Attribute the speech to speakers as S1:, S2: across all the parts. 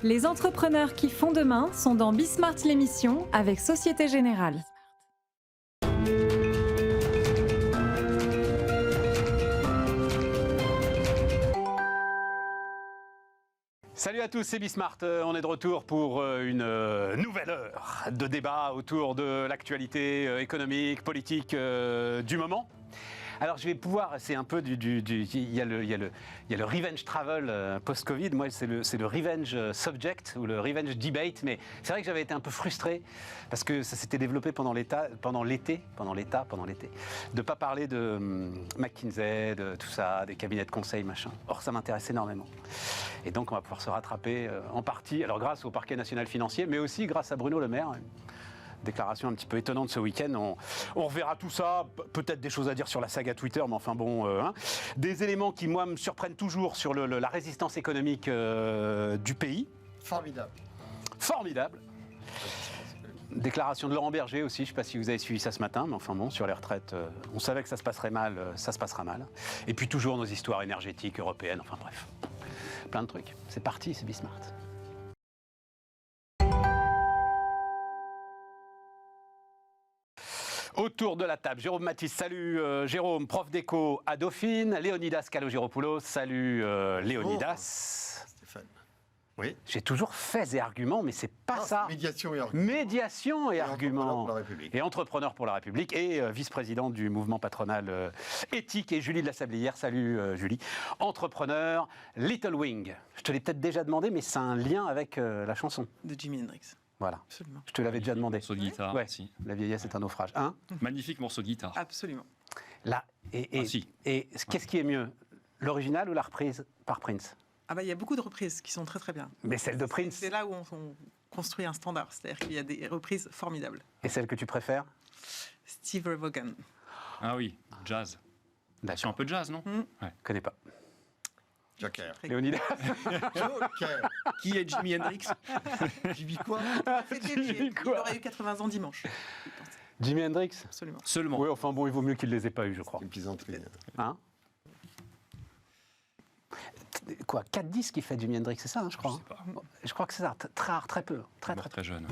S1: Les entrepreneurs qui font demain sont dans Bismart l'émission avec Société Générale.
S2: Salut à tous, c'est Bismart. On est de retour pour une nouvelle heure de débat autour de l'actualité économique, politique du moment. Alors je vais pouvoir, c'est un peu il y a le revenge travel post-Covid. Moi c'est le revenge subject ou le revenge debate, mais c'est vrai que j'avais été un peu frustré parce que ça s'était développé pendant l'été, de pas parler de McKinsey, de tout ça, des cabinets de conseil, machin. Or ça m'intéresse énormément. Et donc on va pouvoir se rattraper en partie, alors grâce au parquet national financier, mais aussi grâce à Bruno Le Maire. Déclaration un petit peu étonnante ce week-end. On reverra tout ça, peut-être des choses à dire sur la saga Twitter, mais enfin bon, des éléments qui, moi, me surprennent toujours sur la résistance économique du pays.
S3: Formidable.
S2: Formidable. Déclaration de Laurent Berger aussi, je ne sais pas si vous avez suivi ça ce matin, mais enfin bon, sur les retraites, on savait que ça se passerait mal, ça se passera mal. Et puis toujours nos histoires énergétiques européennes, enfin bref, plein de trucs. C'est parti, c'est Bismart. Autour de la table, Jérôme Mathis, salut Jérôme, prof d'éco à Dauphine, Léonidas Kalogéropoulos, salut Léonidas.
S3: Stéphane. Oui.
S2: J'ai toujours faits et arguments, mais c'est pas ça.
S3: Médiation et arguments.
S2: Médiation et arguments.
S3: Entrepreneur pour la République.
S2: Et entrepreneur pour la République et vice-président du mouvement patronal éthique. Et Julie de la Sablière, salut Julie. Entrepreneur, Little Wing. Je te l'ai peut-être déjà demandé, mais c'est un lien avec la chanson.
S4: De Jimi Hendrix.
S2: Voilà.
S4: Absolument.
S2: Je te l'avais déjà demandé.
S5: Morceau de guitare.
S2: Ouais.
S5: Si.
S2: La vieillesse est un naufrage. Hein ?
S5: Magnifique morceau de guitare.
S4: Absolument.
S2: Là,
S5: Si.
S2: et qu'est-ce qui est mieux, l'original ou la reprise par Prince ?
S4: Ah bah il y a beaucoup de reprises qui sont très très bien.
S2: Mais celle de Prince.
S4: C'est là où on construit un standard, c'est-à-dire qu'il y a des reprises formidables.
S2: Et celle que tu préfères ?
S4: Steve Ray Vaughan.
S5: Ah oui, jazz. C'est un peu de jazz, non?
S2: Je connais pas.
S3: Joker.
S2: Léonidas.
S3: Joker.
S5: Qui est Jimi Hendrix?
S3: Jimmy quoi?
S4: Il aurait eu 80 ans dimanche.
S2: Jimi Hendrix.
S4: Absolument.
S5: Seulement.
S2: Oui, enfin bon, il vaut mieux qu'il les ait pas eu, je crois.
S3: Une plaisanterie.
S2: Hein ? Quoi, 4 disques qu'il fait Jimi Hendrix, c'est ça, hein, je crois.
S5: Je sais pas.
S2: Je crois que c'est ça, très rare, très peu. Très,
S5: Mort
S2: très,
S5: très jeune.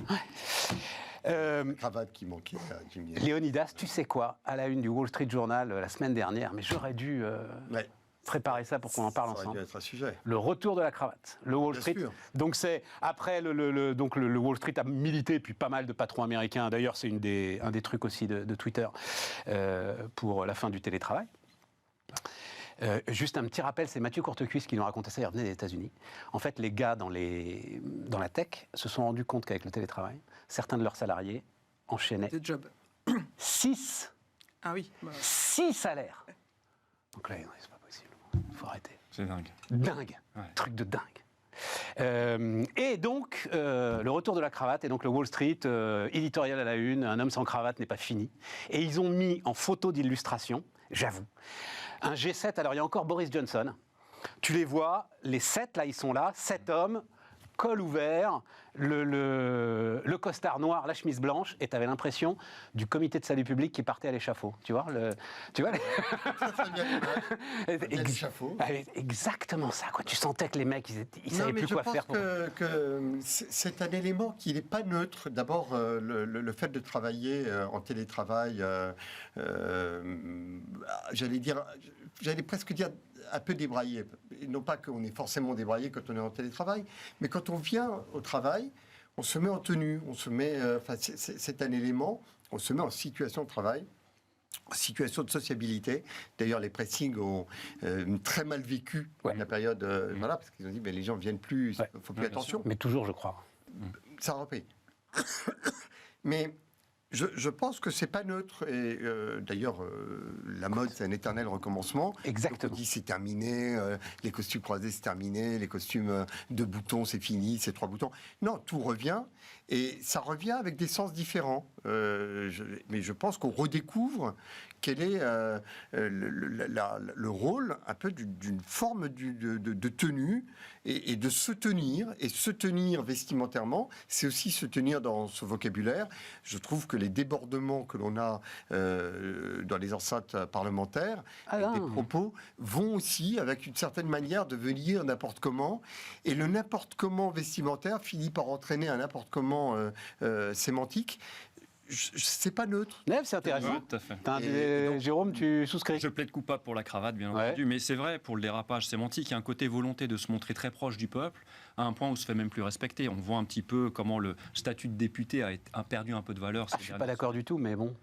S3: Cravate qui manquait à Jimmy.
S2: Léonidas, tu sais quoi, à la une du Wall Street Journal la semaine dernière, mais j'aurais dû
S3: Ouais.
S2: préparer ça pour qu'on en parle
S3: Ça aurait dû
S2: ensemble.
S3: être un sujet.
S2: Le retour de la cravate, le Wall
S3: Bien
S2: Street.
S3: sûr.
S2: Donc c'est après donc le Wall Street a milité, puis pas mal de patrons américains. D'ailleurs, c'est un des trucs aussi de Twitter pour la fin du télétravail. Juste un petit rappel, c'est Mathieu Courtecuisse qui nous racontait ça, il revenait des États-Unis. En fait, les gars dans la tech se sont rendus compte qu'avec le télétravail, certains de leurs salariés enchaînaient
S4: De job.
S2: 6
S4: Ah oui. Bah,
S2: salaires. Donc là, c'est pas possible, il faut arrêter.
S5: C'est dingue.
S2: Dingue,
S5: Ouais.
S2: truc de dingue. Et donc, le retour de la cravate, et donc le Wall Street, éditorial à la une, un homme sans cravate n'est pas fini. Et ils ont mis en photo d'illustration, j'avoue, un G7, alors il y a encore Boris Johnson, tu les vois, les 7 là, ils sont là, 7 hommes, col ouvert, le costard noir, la chemise blanche, et tu avais l'impression du comité de salut public qui partait à l'échafaud. Tu vois,
S3: Très bien. L'échafaud.
S2: exactement ça, quoi. Tu sentais que les mecs, ils savaient plus quoi faire.
S3: Je pense que c'est un élément qui n'est pas neutre. D'abord, le fait de travailler en télétravail, j'allais presque dire un peu débraillé. Et non pas qu'on est forcément débraillé quand on est en télétravail, mais quand on vient au travail, on se met en tenue, on se met, c'est un élément, on se met en situation de travail, en situation de sociabilité. D'ailleurs, les pressings ont très mal vécu la période, voilà, parce qu'ils ont dit, mais les gens ne viennent plus, il ne faut plus attention.
S2: Mais toujours, je crois.
S3: Ça reprit. Mais je pense que c'est pas neutre. Et d'ailleurs, la mode, c'est un éternel recommencement.
S2: Exactement.
S3: Donc on dit c'est terminé, les costumes croisés, c'est terminé, les costumes de boutons, c'est fini, c'est 3 boutons. Non, tout revient. Et ça revient avec des sens différents. Mais je pense qu'on redécouvre quel est le rôle un peu d'une forme de tenue et de se tenir. Et se tenir vestimentairement, c'est aussi se tenir dans ce vocabulaire. Je trouve que les débordements que l'on a dans les enceintes parlementaires, des propos, vont aussi, avec une certaine manière, devenir n'importe comment. Et le n'importe comment vestimentaire finit par entraîner un n'importe comment sémantique. C'est pas neutre.
S2: C'est intéressant.
S5: Ouais, tout à fait.
S3: Donc,
S2: Jérôme, tu souscris?
S5: Je plaide coupable pour la cravate, bien entendu, mais c'est vrai, pour le dérapage sémantique, il y a un côté volonté de se montrer très proche du peuple, à un point où on se fait même plus respecter. On voit un petit peu comment le statut de député a perdu un peu de valeur.
S2: Je suis pas d'accord du tout, mais bon.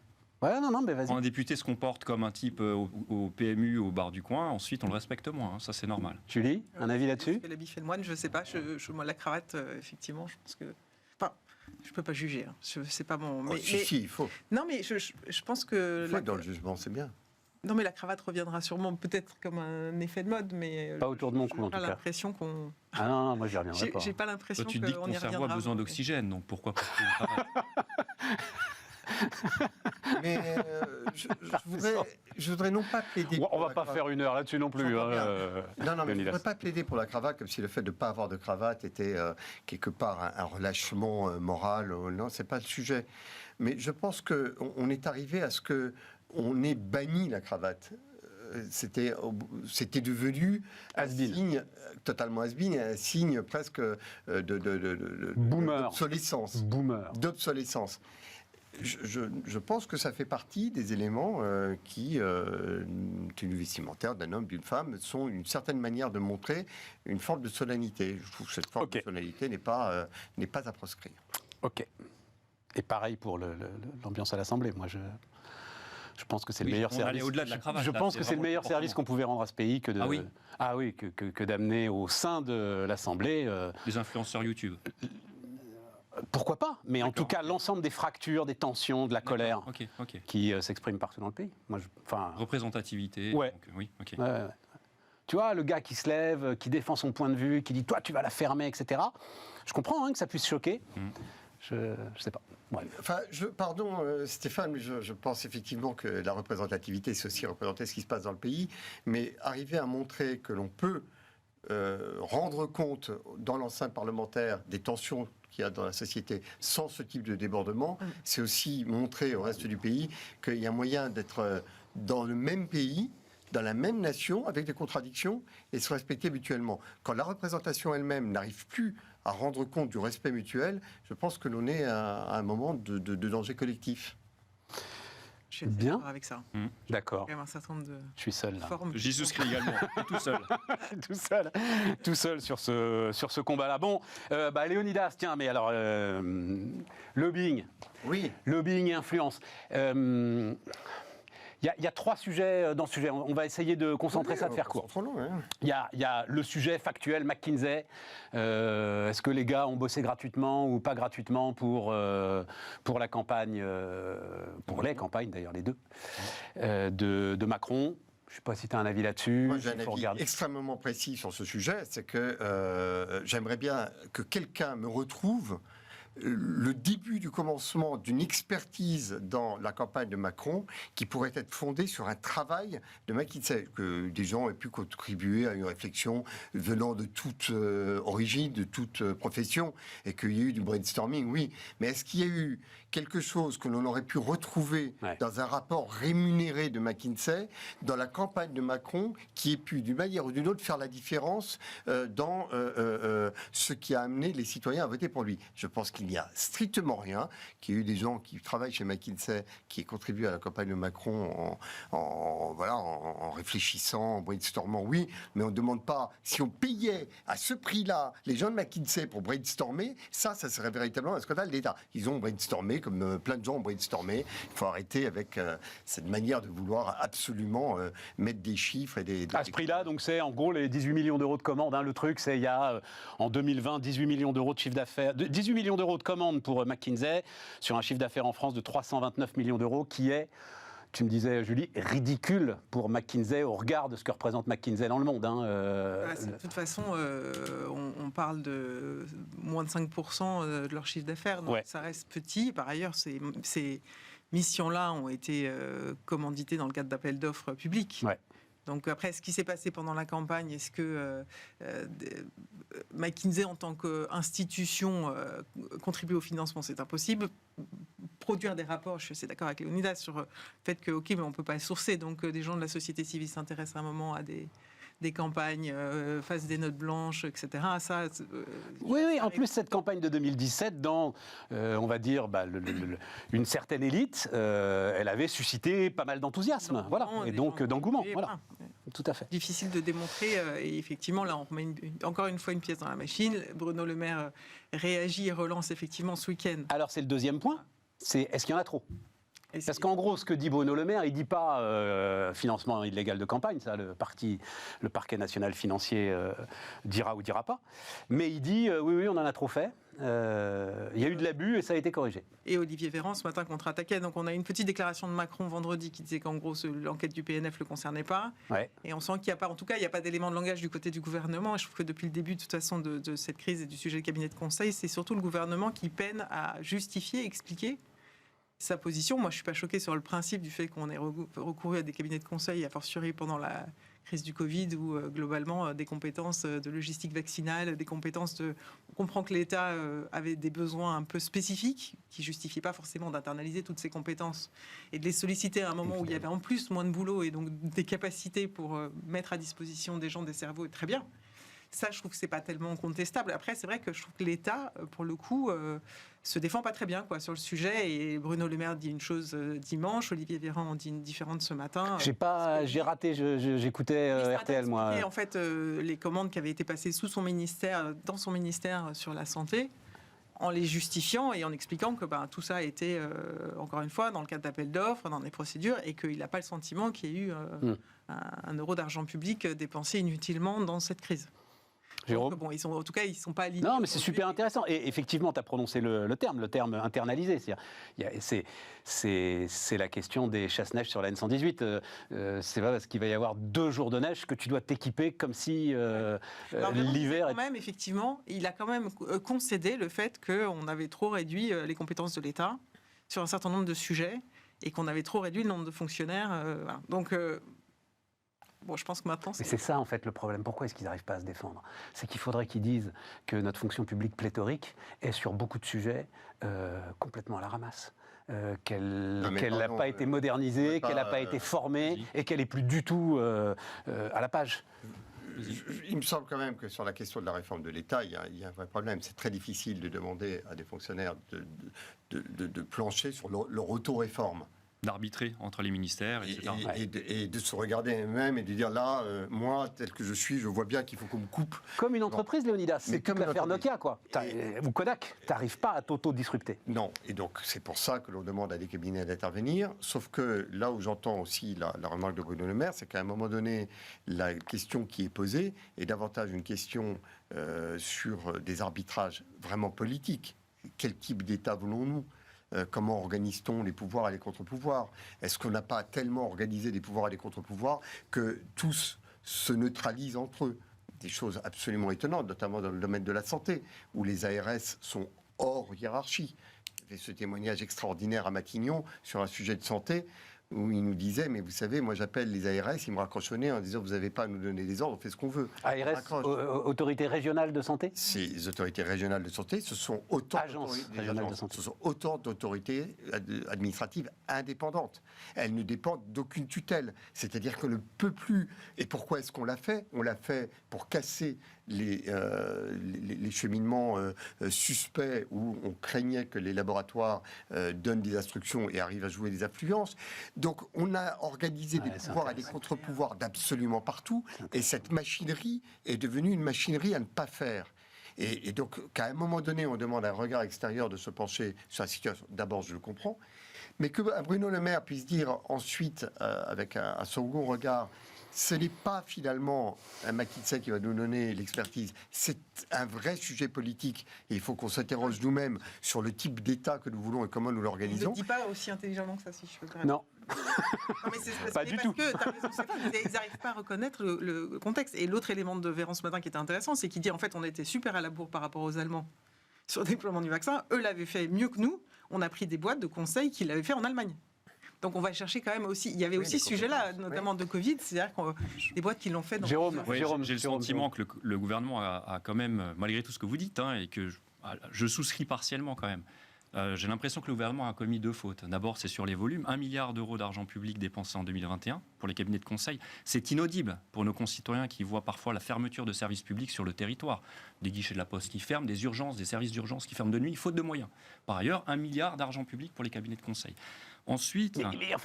S2: Ouais, non, mais vas-y.
S5: Quand un député se comporte comme un type au PMU, au bar du coin, ensuite on le respecte moins. Ça, c'est normal.
S2: Julie, un avis là-dessus?
S4: L'habit fait le moine, je sais pas. Moi, la cravate, effectivement, je pense que. Enfin, je peux pas juger. C'est pas bon. Mais,
S3: si, il faut.
S4: Non, mais je pense que.
S3: Il faut être dans le jugement, c'est bien.
S4: Non, mais la cravate reviendra sûrement peut-être comme un effet de mode, mais
S2: pas autour de mon cou, en tout cas.
S4: J'ai l'impression qu'on.
S2: Ah non, moi j'y reviendrai pas.
S4: J'ai pas l'impression
S5: Toi, tu te dis que
S4: qu'on
S5: ton
S4: y
S5: cerveau
S4: reviendra.
S5: a besoin d'oxygène, donc pourquoi porter une cravate?
S3: Mais je voudrais non pas plaider.
S2: On va pas faire une heure là-dessus non plus.
S3: Non, mais je ne
S2: Leonidas.
S3: voudrais pas plaider pour la cravate comme si le fait de ne pas avoir de cravate était quelque part un relâchement moral. Non, c'est pas le sujet. Mais je pense qu'on est arrivé à ce qu'on ait banni la cravate. C'était devenu un signe totalement has-been, un signe presque d'obsolescence. D'obsolescence. Je pense que ça fait partie des éléments qui, tenue vestimentaire d'un homme, d'une femme, sont une certaine manière de montrer une forme de solennité. Je trouve que cette forme de solennité n'est pas à proscrire.
S2: Ok. Et pareil pour l'ambiance à l'Assemblée. Moi, je pense que c'est le meilleur service.
S5: Au-delà de la cravate,
S2: je pense que c'est le meilleur service qu'on pouvait rendre à ce pays que que d'amener au sein de l'Assemblée
S5: les influenceurs YouTube.
S2: Pourquoi pas? Mais en tout cas, l'ensemble des fractures, des tensions, de la colère qui s'expriment partout dans le pays.
S5: Représentativité.
S2: Ouais.
S5: Donc, oui, ok.
S2: Ouais. Tu vois, le gars qui se lève, qui défend son point de vue, qui dit « toi, tu vas la fermer », etc. Je comprends que ça puisse choquer. Je sais pas. Ouais.
S3: Enfin, pardon Stéphane, mais je pense effectivement que la représentativité, c'est aussi représenter ce qui se passe dans le pays, mais arriver à montrer que l'on peut rendre compte dans l'enceinte parlementaire des tensions qu'il y a dans la société sans ce type de débordement, c'est aussi montrer au reste du pays qu'il y a moyen d'être dans le même pays, dans la même nation, avec des contradictions, et se respecter mutuellement. Quand la représentation elle-même n'arrive plus à rendre compte du respect mutuel, je pense que l'on est à un moment de danger collectif.
S4: Je suis d'accord avec ça.
S2: D'accord.
S4: Il y a un certain nombre de
S2: Je suis seul là.
S5: J'y souscris également.
S2: tout seul sur ce combat-là. Bon, Leonidas, tiens, mais alors lobbying.
S3: Oui.
S2: Lobbying et influence. Il y a trois sujets dans ce sujet. On va essayer de concentrer ça, de faire court. Il y a le sujet factuel, McKinsey. Est-ce que les gars ont bossé gratuitement ou pas gratuitement pour la campagne, pour les campagnes d'ailleurs, les deux, de Macron? Je ne sais pas si tu as un avis là-dessus.
S3: Moi, j'ai un avis extrêmement précis sur ce sujet. C'est que j'aimerais bien que quelqu'un me retrouve le début du commencement d'une expertise dans la campagne de Macron qui pourrait être fondée sur un travail de McKinsey, que des gens aient pu contribuer à une réflexion venant de toute origine, de toute profession, et qu'il y ait eu du brainstorming, oui. Mais est-ce qu'il y a eu quelque chose que l'on aurait pu retrouver dans un rapport rémunéré de McKinsey, dans la campagne de Macron, qui ait pu, d'une manière ou d'une autre, faire la différence dans ce qui a amené les citoyens à voter pour lui? Je pense qu'il n'y a strictement rien, qu'il y ait eu des gens qui travaillent chez McKinsey, qui aient contribué à la campagne de Macron en réfléchissant, en brainstormant, oui, mais on ne demande pas, si on payait à ce prix-là les gens de McKinsey pour brainstormer, ça serait véritablement un scandale d'État. Ils ont brainstormé, comme plein de gens ont brainstormé. Il faut arrêter avec cette manière de vouloir absolument mettre des chiffres et des...
S2: À ce prix-là, donc c'est en gros les 18 millions d'euros de commandes. Le truc, c'est il y a en 2020 18 millions d'euros de chiffre d'affaires, 18 millions d'euros de commandes pour McKinsey sur un chiffre d'affaires en France de 329 millions d'euros, qui est, tu me disais Julie, ridicule pour McKinsey au regard de ce que représente McKinsey dans le monde.
S4: De toute façon, on parle de moins de 5% de leur chiffre d'affaires, donc ça reste petit. Par ailleurs, ces missions-là ont été commanditées dans le cadre d'appels d'offres publics. Donc après, ce qui s'est passé pendant la campagne, est-ce que McKinsey en tant qu'institution contribue au financement? C'est impossible. produire des rapports. Je suis assez d'accord avec Léonidas sur le fait que, ok, mais on ne peut pas sourcer. Donc, des gens de la société civile s'intéressent à un moment à des campagnes, fassent des notes blanches, etc. Ça,
S2: oui, en plus, cette campagne de 2017, dans, on va dire, une certaine élite, elle avait suscité pas mal d'enthousiasme, voilà, et donc d'engouement. Voilà. Tout à fait.
S4: Difficile de démontrer, et effectivement, là, on remet encore une fois une pièce dans la machine. Bruno Le Maire réagit et relance effectivement ce week-end.
S2: Alors, c'est le deuxième point, c'est est-ce qu'il y en a trop ? Parce qu'en gros, ce que dit Bruno Le Maire, il ne dit pas financement illégal de campagne, ça le parquet national financier dira ou dira pas, mais il dit oui, on en a trop fait, il y a eu de l'abus et ça a été corrigé.
S4: Et Olivier Véran, ce matin, contre-attaquait. Donc on a une petite déclaration de Macron vendredi qui disait qu'en gros, l'enquête du PNF ne le concernait pas.
S2: Ouais.
S4: Et on sent qu'il n'y a pas, en tout cas, il n'y a pas d'élément de langage du côté du gouvernement. Et je trouve que depuis le début, de toute façon, de cette crise et du sujet du cabinet de conseil, c'est surtout le gouvernement qui peine à justifier, expliquer sa position. Moi, je ne suis pas choquée sur le principe du fait qu'on ait recouru à des cabinets de conseil, a fortiori pendant la crise du Covid, où globalement, des compétences de logistique vaccinale, des compétences de... On comprend que l'État avait des besoins un peu spécifiques, qui ne justifient pas forcément d'internaliser toutes ces compétences, et de les solliciter à un moment où il y avait en plus moins de boulot, et donc des capacités pour mettre à disposition des gens des cerveaux, très bien. Ça, je trouve que c'est pas tellement contestable. Après, c'est vrai que je trouve que l'État, pour le coup, se défend pas très bien sur le sujet. Et Bruno Le Maire dit une chose dimanche, Olivier Véran en dit une différente ce matin.
S2: J'ai raté, j'écoutais RTL, moi.
S4: En fait, les commandes qui avaient été passées dans son ministère sur la santé, en les justifiant et en expliquant que tout ça a été, encore une fois, dans le cadre d'appels d'offres, dans des procédures, et qu'il n'a pas le sentiment qu'il y ait eu un euro d'argent public dépensé inutilement dans cette crise. Donc, bon, en tout cas, ils ne sont pas alignés.
S2: Non, mais c'est super intéressant. Et effectivement, tu as prononcé le terme internalisé. C'est la question des chasse-neige sur la N118. C'est pas parce qu'il va y avoir 2 jours de neige que tu dois t'équiper comme si l'hiver...
S4: Effectivement, il a quand même concédé le fait qu'on avait trop réduit les compétences de l'État sur un certain nombre de sujets et qu'on avait trop réduit le nombre de fonctionnaires. Voilà. Donc... Bon, je pense que maintenant...
S2: Mais c'est ça, en fait, le problème. Pourquoi est-ce qu'ils n'arrivent pas à se défendre ? C'est qu'il faudrait qu'ils disent que notre fonction publique pléthorique est sur beaucoup de sujets complètement à la ramasse. Qu'elle n'a pas été modernisée, qu'elle n'a pas été formée et qu'elle n'est plus du tout à la page.
S3: Il me semble quand même que sur la question de la réforme de l'État, il y a un vrai problème. C'est très difficile de demander à des fonctionnaires de plancher sur leur auto-réforme.
S5: D'arbitrer entre les ministères, etc.
S3: Et de se regarder eux-mêmes et de dire là, moi, tel que je suis, je vois bien qu'il faut qu'on me coupe.
S2: Comme une entreprise, Léonidas. C'est comme l'affaire Nokia, quoi. Ou Kodak. Tu n'arrives pas à t'auto-disrupter.
S3: Non. Et donc, c'est pour ça que l'on demande à des cabinets d'intervenir. Sauf que là où j'entends aussi la remarque de Bruno Le Maire, c'est qu'à un moment donné, la question qui est posée est davantage une question sur des arbitrages vraiment politiques. Quel type d'État voulons-nous ? Comment organise-t-on les pouvoirs et les contre-pouvoirs ? Est-ce qu'on n'a pas tellement organisé des pouvoirs et des contre-pouvoirs que tous se neutralisent entre eux ? Des choses absolument étonnantes, notamment dans le domaine de la santé, où les ARS sont hors hiérarchie. Il y avait ce témoignage extraordinaire à Matignon sur un sujet de santé, où il nous disait, mais vous savez, moi j'appelle les ARS, ils me raccrochent au nez en disant, vous n'avez pas à nous donner des ordres, on fait ce qu'on veut.
S2: ARS, autorité régionale de santé ?
S3: Ces autorités régionales de santé, ce sont autant d'autorités administratives indépendantes. Elles ne dépendent d'aucune tutelle. C'est-à-dire qu'on ne peut plus. Et pourquoi est-ce qu'on l'a fait ? On l'a fait pour casser les cheminements suspects où on craignait que les laboratoires donnent des instructions et arrivent à jouer des influences. Donc on a organisé des pouvoirs et des contre-pouvoirs d'absolument partout, et cette machinerie est devenue une machinerie à ne pas faire. Et donc qu'à un moment donné, on demande à un regard extérieur de se pencher sur la situation, d'abord je le comprends, mais que Bruno Le Maire puisse dire ensuite, avec un second regard, ce n'est pas finalement un McKinsey qui va nous donner l'expertise, c'est un vrai sujet politique. Et il faut qu'on s'interroge nous-mêmes sur le type d'État que nous voulons et comment nous l'organisons.
S4: Il ne dit pas aussi intelligemment que ça, si je peux dire.
S2: Non.
S4: Non, mais
S2: pas du tout.
S4: Parce que, t'as raison, ils n'arrivent pas à reconnaître le contexte. Et l'autre élément de Véran ce matin qui était intéressant, c'est qu'il dit en fait on était super à la bourre par rapport aux Allemands sur le déploiement du vaccin. Eux l'avaient fait mieux que nous. On a pris des boîtes de conseils qu'ils l'avaient fait en Allemagne. Donc on va chercher quand même aussi. Il y avait aussi ce sujet-là, notamment de Covid, c'est-à-dire des boîtes qui l'ont fait.
S2: Jérôme,
S5: j'ai le sentiment que le gouvernement a quand même, malgré tout ce que vous dites, et que je souscris partiellement quand même, J'ai l'impression que le gouvernement a commis 2 fautes. D'abord, c'est sur les volumes. 1 milliard d'euros d'argent public dépensé en 2021 pour les cabinets de conseil. C'est inaudible pour nos concitoyens qui voient parfois la fermeture de services publics sur le territoire. Des guichets de la Poste qui ferment, des urgences, des services d'urgence qui ferment de nuit, faute de moyens. Par ailleurs, 1 milliard d'argent public pour les cabinets de conseil. Ensuite,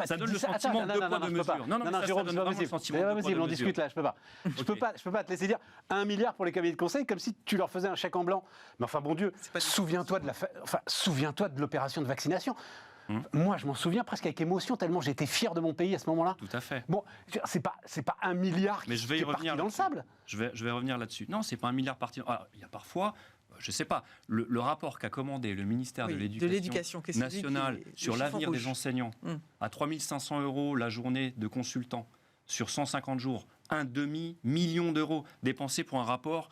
S5: ça donne le sentiment de 2 poids, 2 mesures.
S2: Non, Jérôme, c'est pas possible. On discute là, je peux pas. Je peux pas te laisser dire 1 milliard pour les cabinets de conseil comme si tu leur faisais un chèque en blanc. Mais enfin, bon Dieu, souviens-toi de l'opération de vaccination. Moi, je m'en souviens presque avec émotion, tellement j'étais fier de mon pays à ce moment-là.
S5: Tout à fait.
S2: Bon, c'est pas 1 milliard qui est parti dans le sable.
S5: Je vais revenir là-dessus. Non, c'est pas 1 milliard parti. Il y a parfois, je ne sais pas, le rapport qu'a commandé le ministère de l'Éducation nationale sur l'avenir des enseignants, à 3 500 € la journée de consultants sur 150 jours, un demi-million d'euros dépensés pour un rapport.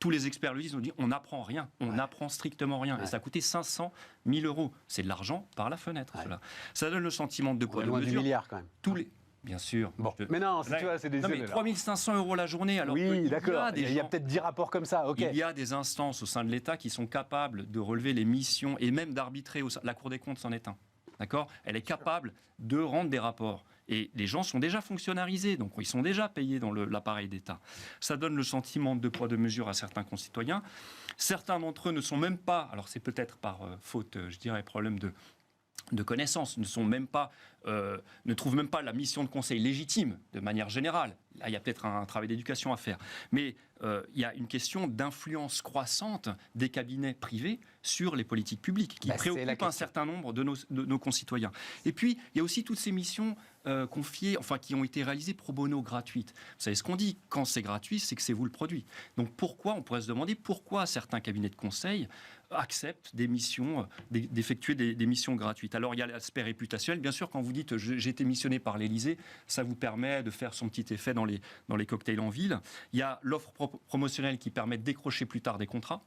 S5: Tous les experts le disent, on dit on n'apprend rien, on n'apprend strictement rien. Et ça a coûté 500 000 €. C'est de l'argent par la fenêtre, cela. Ça donne le sentiment de poids de mesure.
S2: Loin du milliard, quand même.
S5: Bien sûr.
S2: Bon. Mais non, tu vois, c'est des...
S5: Non, mais 3 500 € la journée. Alors
S2: oui, d'accord. Il y a peut-être 10 rapports comme ça.
S5: Il y a des instances au sein de l'État qui sont capables de relever les missions et même d'arbitrer. La Cour des comptes s'en est un. D'accord ? Elle est capable de rendre des rapports. Et les gens sont déjà fonctionnalisés, donc ils sont déjà payés dans l'appareil d'État. Ça donne le sentiment de poids de mesure à certains concitoyens. Certains d'entre eux ne sont même pas, alors c'est peut-être par faute, je dirais, problème de connaissance, ne trouvent même pas la mission de conseil légitime de manière générale. Là, il y a peut-être un travail d'éducation à faire. Mais il y a une question d'influence croissante des cabinets privés sur les politiques publiques qui préoccupent un certain nombre de nos concitoyens. Et puis, il y a aussi toutes ces missions confiées, qui ont été réalisées pro bono gratuites. Vous savez ce qu'on dit, quand c'est gratuit, c'est que c'est vous le produit. Donc on pourrait se demander pourquoi certains cabinets de conseil acceptent d'effectuer des missions gratuites. Alors il y a l'aspect réputationnel. Bien sûr, quand vous dites j'ai été missionné par l'Élysée, ça vous permet de faire son petit effet dans les cocktails en ville. Il y a l'offre promotionnelle qui permet de décrocher plus tard des contrats.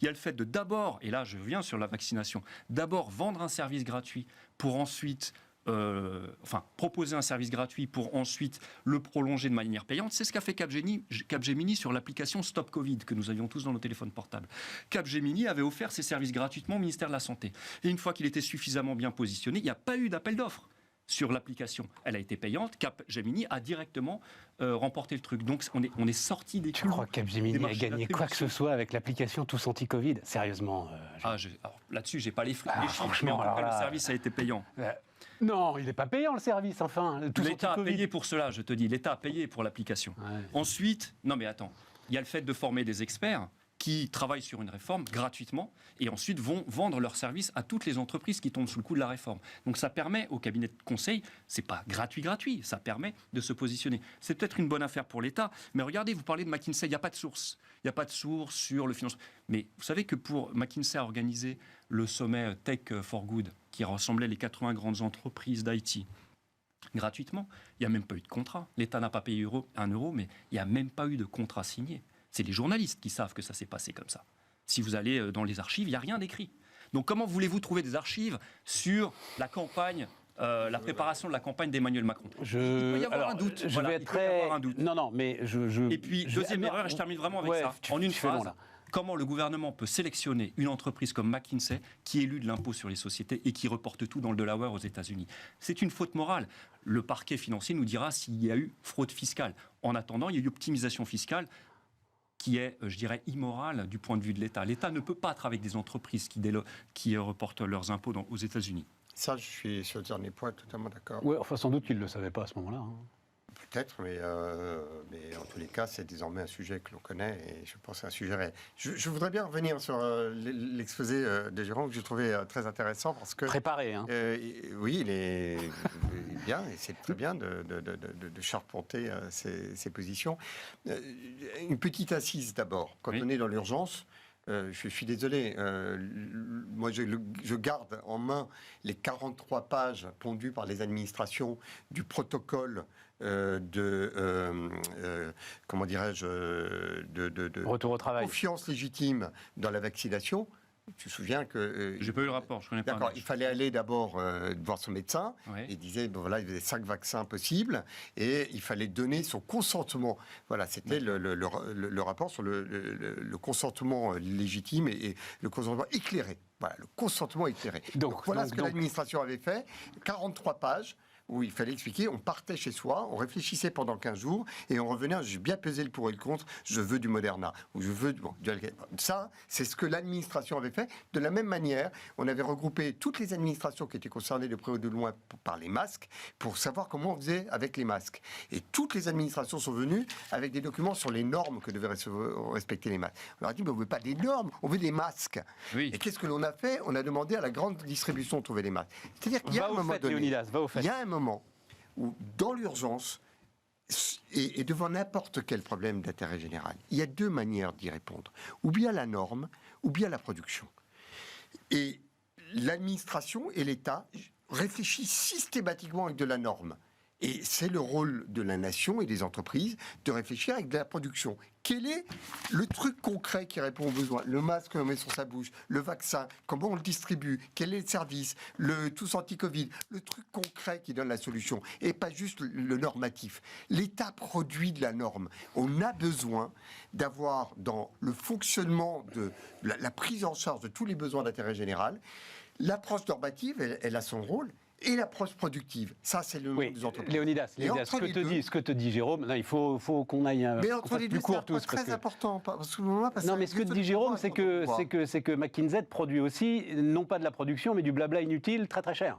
S5: Il y a le fait de d'abord, et là je viens sur la vaccination, d'abord vendre un service gratuit pour ensuite proposer un service gratuit pour ensuite le prolonger de manière payante. C'est ce qu'a fait Capgemini sur l'application Stop Covid que nous avions tous dans nos téléphones portables. Capgemini avait offert ses services gratuitement au ministère de la Santé. Et une fois qu'il était suffisamment bien positionné, il n'y a pas eu d'appel d'offres sur l'application. Elle a été payante. Capgemini a directement remporté le truc. Donc on est sorti des clous.
S2: Tu crois que Capgemini a gagné quoi que ce soit avec l'application Tous Anti-Covid ? Sérieusement
S5: alors, là-dessus, j'ai pas les chiffres, mais en tout cas, le service a été payant.
S2: Non, il n'est pas payant le service, enfin.
S5: L'État a payé pour cela, je te dis. L'État a payé pour l'application. Ouais. Ensuite, non mais attends, il y a le fait de former des experts qui travaillent sur une réforme gratuitement et ensuite vont vendre leurs services à toutes les entreprises qui tombent sous le coup de la réforme. Donc ça permet au cabinet de conseil, c'est pas gratuit, ça permet de se positionner. C'est peut-être une bonne affaire pour l'État, mais regardez, vous parlez de McKinsey, il n'y a pas de source. Il n'y a pas de source sur le financement. Mais vous savez que pour McKinsey a organisé le sommet Tech for Good, qui rassemblait les 80 grandes entreprises d'IT, gratuitement, il n'y a même pas eu de contrat. L'État n'a pas payé un euro, mais il n'y a même pas eu de contrat signé. C'est les journalistes qui savent que ça s'est passé comme ça. Si vous allez dans les archives, il n'y a rien d'écrit. Donc comment voulez-vous trouver des archives sur la campagne, la préparation de la campagne d'Emmanuel Macron ? Il peut y avoir un doute.
S2: Je vais être très... Non, mais
S5: Et puis, deuxième erreur, et je termine vraiment avec ça, en une phrase. Comment le gouvernement peut sélectionner une entreprise comme McKinsey qui élude l'impôt sur les sociétés et qui reporte tout dans le Delaware aux États-Unis ? C'est une faute morale. Le parquet financier nous dira s'il y a eu fraude fiscale. En attendant, il y a eu optimisation fiscale qui est, je dirais, immorale du point de vue de l'État. L'État ne peut pas travailler avec des entreprises qui reportent leurs impôts aux États-Unis.
S3: Ça, je suis sur le dernier point totalement d'accord.
S2: Oui, enfin, sans doute qu'ils ne le savaient pas à ce moment-là. Hein.
S3: Peut-être, mais en tous les cas, c'est désormais un sujet que l'on connaît et je pense que c'est un sujet réel. Je voudrais bien revenir sur l'exposé de Jérôme que je trouvais très intéressant parce que...
S2: Préparé, hein.
S3: Oui, il est bien et c'est très bien de charpenter ses positions. Une petite assise d'abord. Quand on est dans l'urgence... je suis désolé, moi je garde en main les 43 pages pondues par les administrations du protocole comment dirais-je, de
S2: retour au travail,
S3: confiance légitime dans la vaccination. Tu te souviens que...
S5: J'ai pas eu le rapport, je connais pas.
S3: D'accord, il fallait aller d'abord voir son médecin.
S5: Ouais.
S3: Il disait, bon, voilà, il y avait 5 vaccins possibles et il fallait donner son consentement. Voilà, c'était le rapport sur le consentement légitime et le consentement éclairé. Voilà, le consentement éclairé. Donc voilà ce que l'administration avait fait. 43 pages. Où il fallait expliquer, on partait chez soi, on réfléchissait pendant 15 jours, et on revenait, j'ai bien pesé le pour et le contre, je veux du Moderna, ou je veux ça, c'est ce que l'administration avait fait. De la même manière, on avait regroupé toutes les administrations qui étaient concernées de près ou de loin par les masques, pour savoir comment on faisait avec les masques. Et toutes les administrations sont venues avec des documents sur les normes que devaient respecter les masques. On leur a dit, mais on ne veut pas des normes, on veut des masques. Oui. Et qu'est-ce que l'on a fait? On a demandé à la grande distribution de trouver les masques. C'est-à-dire qu'il y a un moment donné, il y a un moment où, dans l'urgence, et devant n'importe quel problème d'intérêt général, il y a 2 manières d'y répondre. Ou bien la norme, ou bien la production. Et l'administration et l'État réfléchissent systématiquement avec de la norme. Et c'est le rôle de la nation et des entreprises de réfléchir avec de la production. Quel est le truc concret qui répond aux besoins? Le masque qu'on met sur sa bouche, le vaccin, comment on le distribue, quel est le service, le tous anti-Covid, le truc concret qui donne la solution, et pas juste le normatif. L'État produit de la norme. On a besoin d'avoir dans le fonctionnement de la prise en charge de tous les besoins d'intérêt général, l'approche normative, elle a son rôle. Et l'approche productive, ça c'est le nom des entreprises.
S2: Léonidas, ce que te dit Jérôme, là, il faut qu'on aille plus court tous.
S3: C'est très important.
S2: Non, mais ce que te dit Jérôme, c'est que McKinsey produit aussi, non pas de la production, mais du blabla inutile très très cher.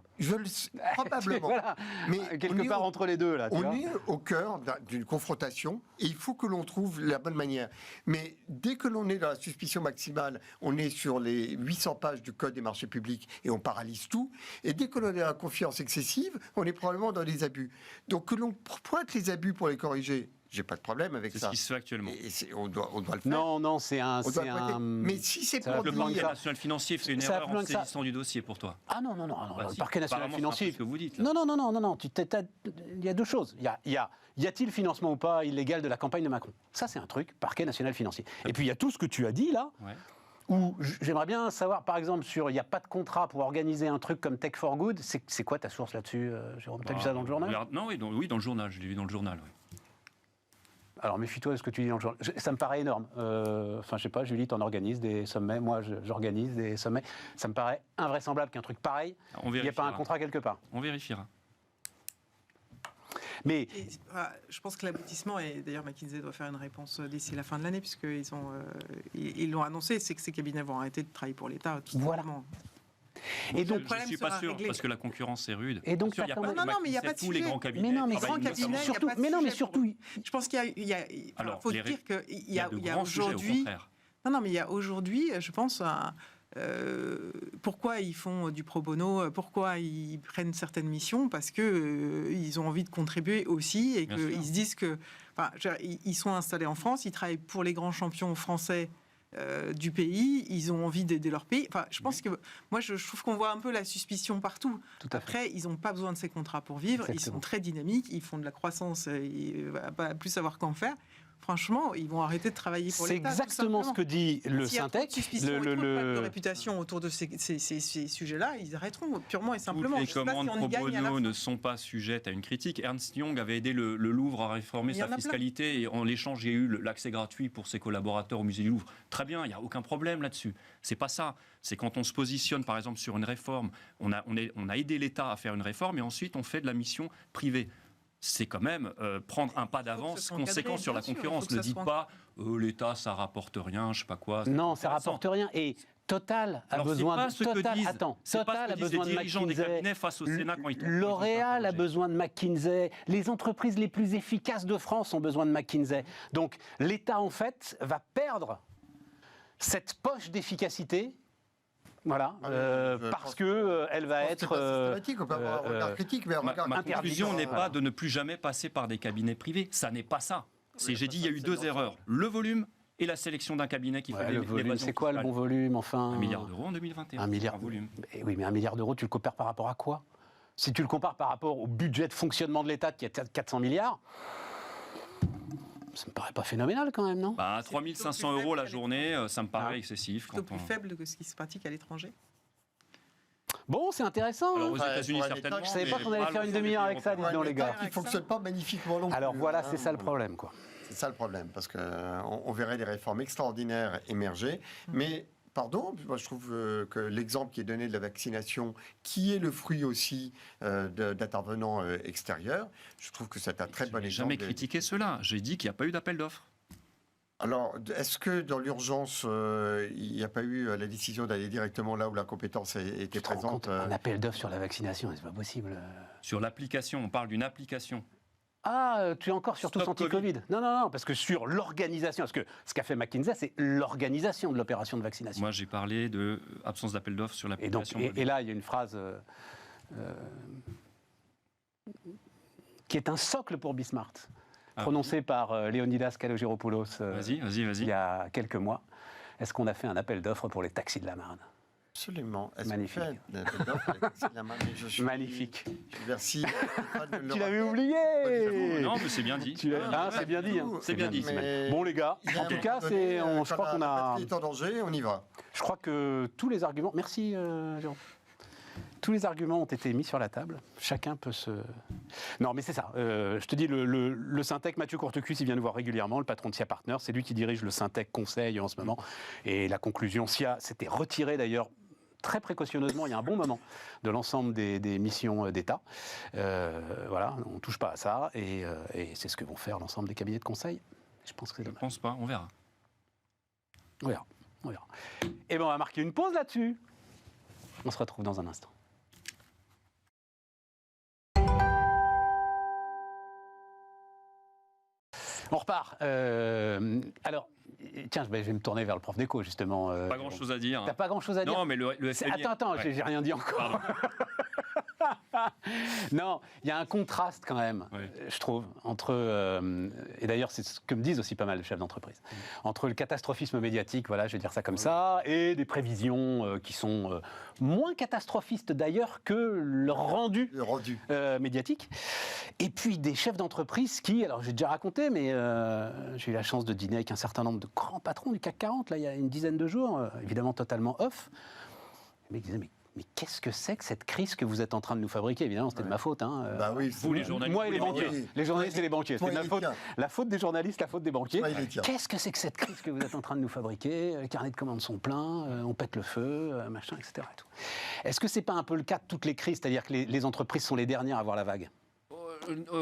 S3: Probablement.
S2: Voilà. Mais quelque part entre les deux. Là,
S3: on est au cœur d'une confrontation et il faut que l'on trouve la bonne manière. Mais dès que l'on est dans la suspicion maximale, on est sur les 800 pages du Code des marchés publics et on paralyse tout. Et dès que l'on est dans la confiance excessive, on est probablement dans les abus. Donc que l'on pointe les abus pour les corriger, j'ai pas de problème avec ça.
S5: C'est ce qui se fait actuellement.
S3: On doit le faire.
S2: Non, c'est un...
S3: Mais si c'est pour
S5: le parquet national financier fait une erreur en saisissant du dossier pour toi.
S2: Ah non, le parquet national financier...
S5: C'est ce que vous dites. Là.
S2: Non, il y a 2 choses. Y a-t-il financement ou pas illégal de la campagne de Macron? Ça, c'est un truc, parquet national financier. Et puis il y a tout ce que tu as dit là. Ouais. Où j'aimerais bien savoir, par exemple, il n'y a pas de contrat pour organiser un truc comme Tech for Good. C'est quoi ta source là-dessus, Jérôme? T'as vu ça dans le journal?
S5: Non, oui, dans le journal. Je l'ai vu dans le journal, oui.
S2: Alors, méfie-toi de ce que tu dis dans le journal. Ça me paraît énorme. Enfin, je sais pas, Julie, t'en organises des sommets. Moi, j'organise des sommets. Ça me paraît invraisemblable qu'un truc pareil, il n'y ait pas un contrat quelque part.
S5: On vérifiera.
S2: Mais
S4: je pense que l'aboutissement, et d'ailleurs McKinsey doit faire une réponse d'ici la fin de l'année, puisqu'ils l'ont annoncé, c'est que ces cabinets vont arrêter de travailler pour l'État.
S2: Voilà. Et donc,
S5: je ne suis pas sûr, parce que la concurrence est rude.
S2: Et donc,
S5: il n'y a pas
S4: mais il n'y a pas de
S5: tous les grands cabinets.
S2: Mais non, mais grands cabinets, surtout. Mais non, mais surtout.
S4: Je pense qu'il y a.
S5: Alors,
S4: faut dire qu'il y a
S5: aujourd'hui.
S4: Non, mais il y a aujourd'hui, je pense, pourquoi ils font du pro bono, pourquoi ils prennent certaines missions, parce que ils ont envie de contribuer aussi et qu'ils se disent que, ils sont installés en France, ils travaillent pour les grands champions français du pays, ils ont envie d'aider leur pays. Enfin, je pense que moi, je trouve qu'on voit un peu la suspicion partout. Après, ils n'ont pas besoin de ces contrats pour vivre. Exactement. Ils sont très dynamiques, ils font de la croissance, ils ne vont plus savoir qu'en faire. Franchement, ils vont arrêter de travailler pour l'État.
S2: C'est exactement ce que dit le Syntec.
S4: De réputation autour de ces sujets-là, ils arrêteront purement et simplement.
S5: Toutes les commandes pro bono ne sont pas sujettes à une critique. Ernst Young avait aidé le Louvre à réformer sa fiscalité et en l'échange, il y a eu l'accès gratuit pour ses collaborateurs au musée du Louvre. Très bien, il n'y a aucun problème là-dessus. C'est pas ça. C'est quand on se positionne, par exemple, sur une réforme, on a aidé l'État à faire une réforme et ensuite on fait de la mission privée. C'est quand même prendre un pas d'avance conséquent sur la concurrence. Ne dites pas l'État, ça rapporte rien, je sais pas quoi.
S2: Non, ça rapporte rien. Et Total a besoin de McKinsey. L'Oréal a besoin de McKinsey. Les entreprises les plus efficaces de France ont besoin de McKinsey. Donc l'État, en fait, va perdre cette poche d'efficacité. Voilà, parce que elle va être.
S3: On peut avoir un regard critique, mais
S5: ma conclusion n'est pas de ne plus jamais passer par des cabinets privés. Ça n'est pas ça. J'ai dit il y a eu 2 erreurs. Le volume et la sélection d'un cabinet qui fait
S2: le volume. C'est quoi le bon volume, enfin?
S5: 1 milliard d'euros en 2021.
S2: 1 milliard.
S5: Volume.
S2: Oui, mais 1 milliard d'euros, tu le compares par rapport à quoi? Si tu le compares par rapport au budget de fonctionnement de l'État qui est à 400 milliards. Ça me paraît pas phénoménal quand même, non?
S5: Bah,
S4: C'est
S5: 3
S4: plutôt
S5: 500
S4: plus
S5: euros la
S4: faible
S5: journée, ça me paraît excessif.
S4: Plutôt
S5: Quand
S4: plus
S5: on...
S4: faible que ce qui se pratique à l'étranger.
S2: Bon, c'est intéressant.
S5: Alors
S2: hein.
S5: aux
S3: Ouais,
S5: États-Unis,
S3: pour un
S5: certainement.
S3: État,
S2: Je savais pas
S5: mais
S2: qu'on allait faire une
S5: pas
S2: demi-heure avec ça,
S5: européen.
S2: dis donc, les gars.
S3: Qui ne fonctionne pas magnifiquement non plus.
S2: Alors voilà,
S3: hein.
S2: c'est ça le problème, quoi.
S3: C'est ça le problème, parce qu'on verrait des réformes extraordinaires émerger, mais... Pardon, moi je trouve que l'exemple qui est donné de la vaccination, qui est le fruit aussi d'intervenants extérieurs, je trouve que c'est un très bon
S5: Je n'ai
S3: exemple.
S5: jamais critiqué cela. J'ai dit qu'il n'y a pas eu d'appel d'offres.
S3: Alors, est-ce que dans l'urgence, il n'y a pas eu la décision d'aller directement là où la compétence était
S2: Tu te rends
S3: présente
S2: compte, un appel d'offres sur la vaccination, c'est pas possible.
S5: Sur l'application, on parle d'une application.
S2: Ah, tu es encore sur tous
S5: Stop
S2: anti-Covid. Non, parce que sur l'organisation, parce que ce qu'a fait McKinsey, c'est l'organisation de l'opération de vaccination.
S5: Moi, j'ai parlé de absence d'appel d'offres sur
S2: Et, donc,
S5: l'application.
S2: et là, il y a une phrase qui est un socle pour Bismart, prononcée par Leonidas Kalogeropoulos
S5: Vas-y.
S2: il y a quelques mois. Est-ce qu'on a fait un appel d'offres pour les taxis de la Marne?
S3: Absolument.
S2: Magnifique. Magnifique.
S3: Merci.
S2: Tu l'avais oublié.
S5: Non, mais c'est bien dit.
S2: C'est bien dit. Hein.
S5: C'est bien dit.
S3: Mais
S2: Bon les gars,
S3: il y a
S2: en tout
S3: un
S2: cas,
S3: moment donné,
S2: je crois qu'on a.
S3: Quand la patrie est en danger, on y va.
S2: Je crois que tous les arguments. Merci Jérôme. Tous les arguments ont été mis sur la table. Chacun peut se. Non, mais c'est ça. Je te dis, le Syntec, Mathieu Courtecuisse, il vient nous voir régulièrement, le patron de SIA Partners. C'est lui qui dirige le Syntec Conseil en ce moment. Et la conclusion, SIA s'était retiré d'ailleurs très précautionneusement, il y a un bon moment, de l'ensemble des missions d'État. Voilà, on ne touche pas à ça. Et c'est ce que vont faire l'ensemble des cabinets de conseil. Je pense que c'est
S5: Je
S2: dommage.
S5: pense pas, on verra.
S2: On verra. Et bien, on va marquer une pause là-dessus. On se retrouve dans un instant. On repart. Alors, tiens, je vais me tourner vers le prof d'éco, justement.
S5: Pas grand-chose à dire.
S2: T'as pas grand-chose à dire?
S5: Non, mais le FMI...
S2: Attends,
S5: Ouais.
S2: j'ai rien dit encore. Non, il y a un contraste quand même, je trouve, entre, et d'ailleurs c'est ce que me disent aussi pas mal de chefs d'entreprise, entre le catastrophisme médiatique, voilà, je vais dire ça comme ça, et des prévisions qui sont moins catastrophistes d'ailleurs que leur rendu, médiatique. Et puis des chefs d'entreprise qui, alors j'ai déjà raconté, mais j'ai eu la chance de dîner avec un certain nombre de grands patrons du CAC 40, là il y a une dizaine de jours, évidemment totalement off, mais ils disaient, mais qu'est-ce que c'est que cette crise que vous êtes en train de nous fabriquer? Évidemment, c'était de ma faute. Hein.
S3: Bah oui,
S5: Vous, les journalistes.
S2: Moi et les banquiers.
S3: Oui.
S2: Les journalistes et les banquiers.
S3: Toi
S2: C'est
S3: et
S2: ma
S3: les
S2: faute. La faute des journalistes, la faute des banquiers.
S3: Toi et les tiens.
S2: Qu'est-ce que c'est que cette crise que vous êtes en train de nous fabriquer? Les carnets de commandes sont pleins, on pète le feu, machin, etc. Et tout. Est-ce que c'est pas un peu le cas de toutes les crises? C'est-à-dire que les entreprises sont les dernières à voir la vague?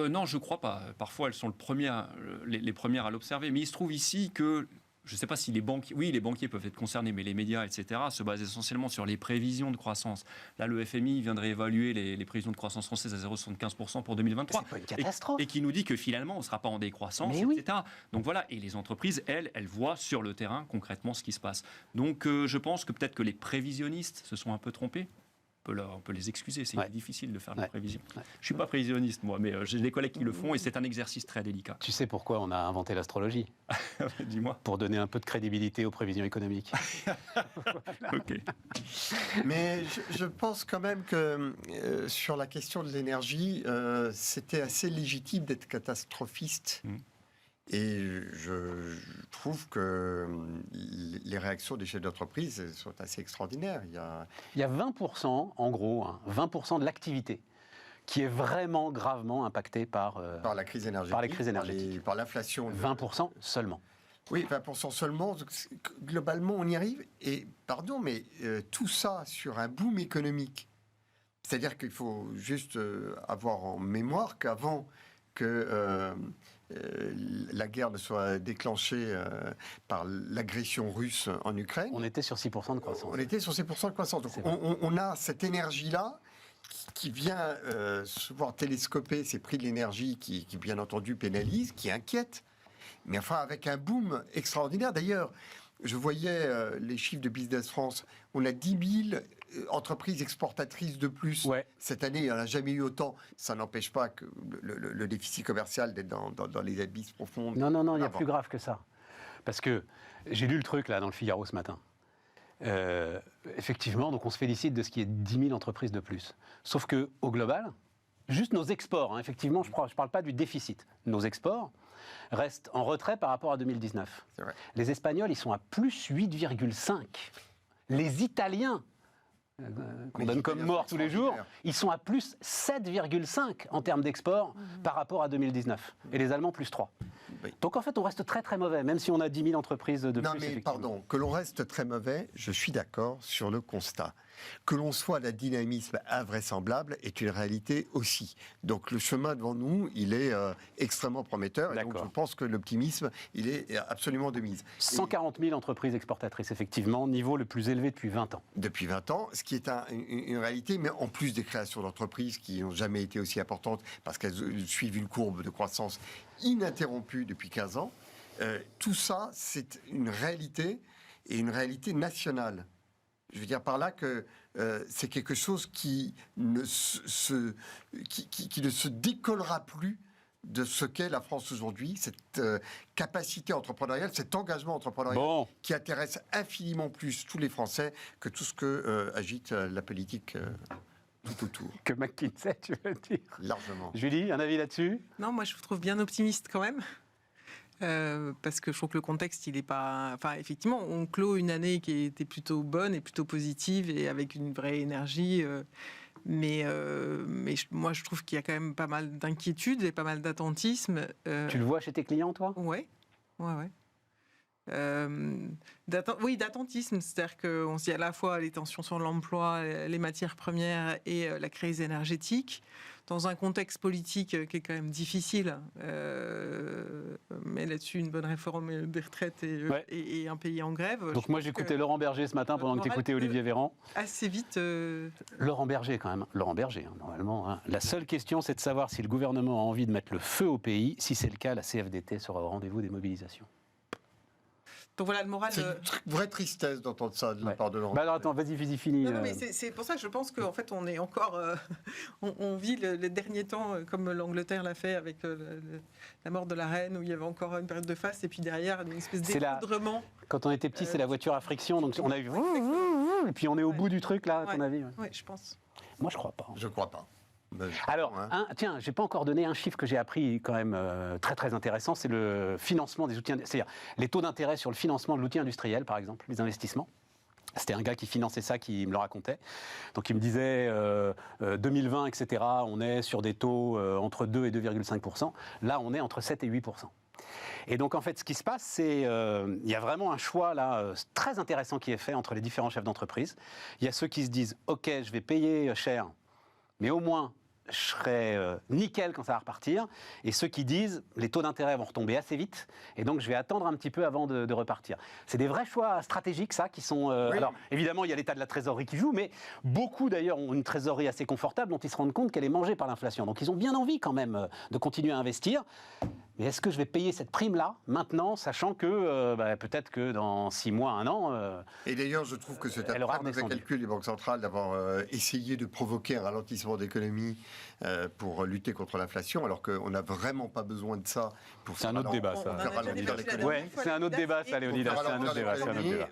S5: Non, je crois pas. Parfois, elles sont les premières à l'observer. Mais il se trouve ici que, je ne sais pas si les banquiers peuvent être concernés, mais les médias, etc., se basent essentiellement sur les prévisions de croissance. Là, le FMI viendrait évaluer les prévisions de croissance françaises à 0,75% pour 2023.
S2: C'est pas une catastrophe.
S5: Et qui nous dit que finalement, on ne sera pas en décroissance,
S2: Mais oui.
S5: etc. Donc voilà, et les entreprises, elles voient sur le terrain concrètement ce qui se passe. Donc je pense que peut-être que les prévisionnistes se sont un peu trompés. On peut les excuser, c'est difficile de faire des prévisions. Je ne suis pas prévisionniste, moi, mais j'ai des collègues qui le font et c'est un exercice très délicat.
S2: Tu sais pourquoi on a inventé l'astrologie?
S5: Dis-moi.
S2: Pour donner un peu de crédibilité aux prévisions économiques.
S5: Ok.
S3: Mais je pense quand même que sur la question de l'énergie, c'était assez légitime d'être catastrophiste. Et je trouve que les réactions des chefs d'entreprise sont assez extraordinaires.
S2: Il y a 20%, en gros, 20% de l'activité qui est vraiment gravement impactée par
S3: la crise énergétique,
S2: par les crises énergétiques.
S3: par l'inflation.
S2: 20% seulement.
S3: Oui, 20% seulement. Donc, globalement, on y arrive. Et pardon, mais tout ça sur un boom économique. C'est-à-dire qu'il faut juste avoir en mémoire qu'avant que la guerre ne soit déclenchée par l'agression russe en Ukraine,
S2: On était sur 6% de croissance.
S3: on était sur ces pourcents de croissance. Donc on a cette énergie-là qui vient se voir télescoper ces prix de l'énergie qui, bien entendu, pénalisent, qui inquiètent. Mais enfin, avec un boom extraordinaire. D'ailleurs, je voyais les chiffres de Business France. On a 10 000 entreprises exportatrices de plus.
S2: Ouais.
S3: Cette année, il n'y en a jamais eu autant. Ça n'empêche pas que le déficit commercial d'être dans les abysses profondes.
S2: Non, il y a plus grave que ça. Parce que j'ai lu le truc là dans le Figaro ce matin. Effectivement, donc on se félicite de ce qui est 10 000 entreprises de plus. Sauf qu'au global, juste nos exports, effectivement, je ne parle pas du déficit, nos exports, reste en retrait par rapport à 2019.
S3: C'est vrai.
S2: Les Espagnols, ils sont à plus 8,5. Les Italiens, qu'on
S3: Mais
S2: donne
S3: les
S2: comme
S3: Italiens
S2: morts
S3: sont
S2: tous les jours,
S3: extraordinaires.
S2: ils sont à plus 7,5 en termes d'export par rapport à 2019. Et les Allemands, plus 3.
S3: Oui.
S2: Donc en fait, on reste très très mauvais, même si on a 10 000 entreprises de
S3: Non,
S2: plus.
S3: mais
S2: effectivement.
S3: pardon, que l'on reste très mauvais, je suis d'accord sur le constat. Que l'on soit d'un dynamisme invraisemblable est une réalité aussi. Donc le chemin devant nous, il est extrêmement prometteur. Et donc
S2: D'accord.
S3: je pense que l'optimisme, il est absolument de mise.
S2: 140 000 entreprises exportatrices, effectivement, niveau le plus élevé depuis 20 ans.
S3: Depuis 20 ans, ce qui est une réalité, mais en plus des créations d'entreprises qui n'ont jamais été aussi importantes parce qu'elles suivent une courbe de croissance ininterrompue depuis 15 ans, tout ça, c'est une réalité et une réalité nationale. Je veux dire par là que c'est quelque chose qui ne qui ne se décollera plus de ce qu'est la France aujourd'hui, cette capacité entrepreneuriale, cet engagement entrepreneurial
S2: Bon,
S3: qui intéresse infiniment plus tous les Français que tout ce que agite la politique tout autour,
S2: que McKinsey, tu veux dire.
S3: largement.
S2: Julie, un avis là-dessus?
S4: Non, moi je vous trouve bien optimiste quand même. Parce que je trouve que le contexte, il est pas. Enfin, effectivement, on clôt une année qui était plutôt bonne et plutôt positive et avec une vraie énergie. Mais moi, je trouve qu'il y a quand même pas mal d'inquiétudes et pas mal d'attentisme.
S2: Tu le vois chez tes clients, toi?
S4: Ouais. Oui, d'attentisme, c'est-à-dire qu'on se dit à la fois les tensions sur l'emploi, les matières premières et la crise énergétique, dans un contexte politique qui est quand même difficile, mais là-dessus une bonne réforme des retraites et un pays en grève.
S2: Donc moi j'écoutais Laurent Berger ce matin pendant que tu écoutais Olivier Véran.
S4: Assez vite...
S2: Laurent Berger quand même, Laurent Berger normalement. Hein. La seule question c'est de savoir si le gouvernement a envie de mettre le feu au pays. Si c'est le cas, la CFDT sera au rendez-vous des mobilisations.
S4: Donc voilà, le moral...
S3: C'est une vraie tristesse d'entendre ça de la part de Laurent.
S2: Bah alors attends, vas-y, finis.
S4: Non, mais c'est pour ça que je pense qu'en fait, on est encore... on vit les derniers temps comme l'Angleterre l'a fait avec la mort de la reine, où il y avait encore une période de face, et puis derrière, une espèce d'effondrement.
S2: Quand on était petit, c'est la voiture à friction, donc on a eu... Et puis on est au bout du truc, là, à ton avis?
S4: Oui, je pense.
S2: Moi, je crois pas.
S3: Je crois pas.
S2: Alors, tiens, j'ai pas encore donné un chiffre que j'ai appris quand même très très intéressant, c'est le financement des outils, c'est-à-dire les taux d'intérêt sur le financement de l'outil industriel, par exemple, les investissements. C'était un gars qui finançait ça, qui me le racontait. Donc il me disait 2020, etc., on est sur des taux entre 2 et 2,5%. Là, on est entre 7 et 8%. Et donc en fait, ce qui se passe, c'est il y a vraiment un choix là très intéressant qui est fait entre les différents chefs d'entreprise. Il y a ceux qui se disent, ok, je vais payer cher, mais au moins je serai nickel quand ça va repartir, et ceux qui disent les taux d'intérêt vont retomber assez vite, et donc je vais attendre un petit peu avant de repartir. C'est des vrais choix stratégiques, ça, qui sont...
S3: Oui.
S2: Alors, évidemment, il y a l'état de la trésorerie qui joue, mais beaucoup, d'ailleurs, ont une trésorerie assez confortable dont ils se rendent compte qu'elle est mangée par l'inflation. Donc, ils ont bien envie, quand même, de continuer à investir. Mais est-ce que je vais payer cette prime-là, maintenant, sachant que peut-être que dans 6 mois, 1 an...
S3: Et d'ailleurs, je trouve que c'est un
S2: elle aura
S3: très mauvais
S2: redescendu.
S3: calcul des banques centrales d'avoir essayé de provoquer un ralentissement d'économie pour lutter contre l'inflation, alors qu'on n'a vraiment pas besoin de ça.
S2: C'est un autre débat, ça.
S3: Faire ralentir l'économie.
S2: Ouais, c'est un autre débat, ça, Léonidas. C'est un autre débat.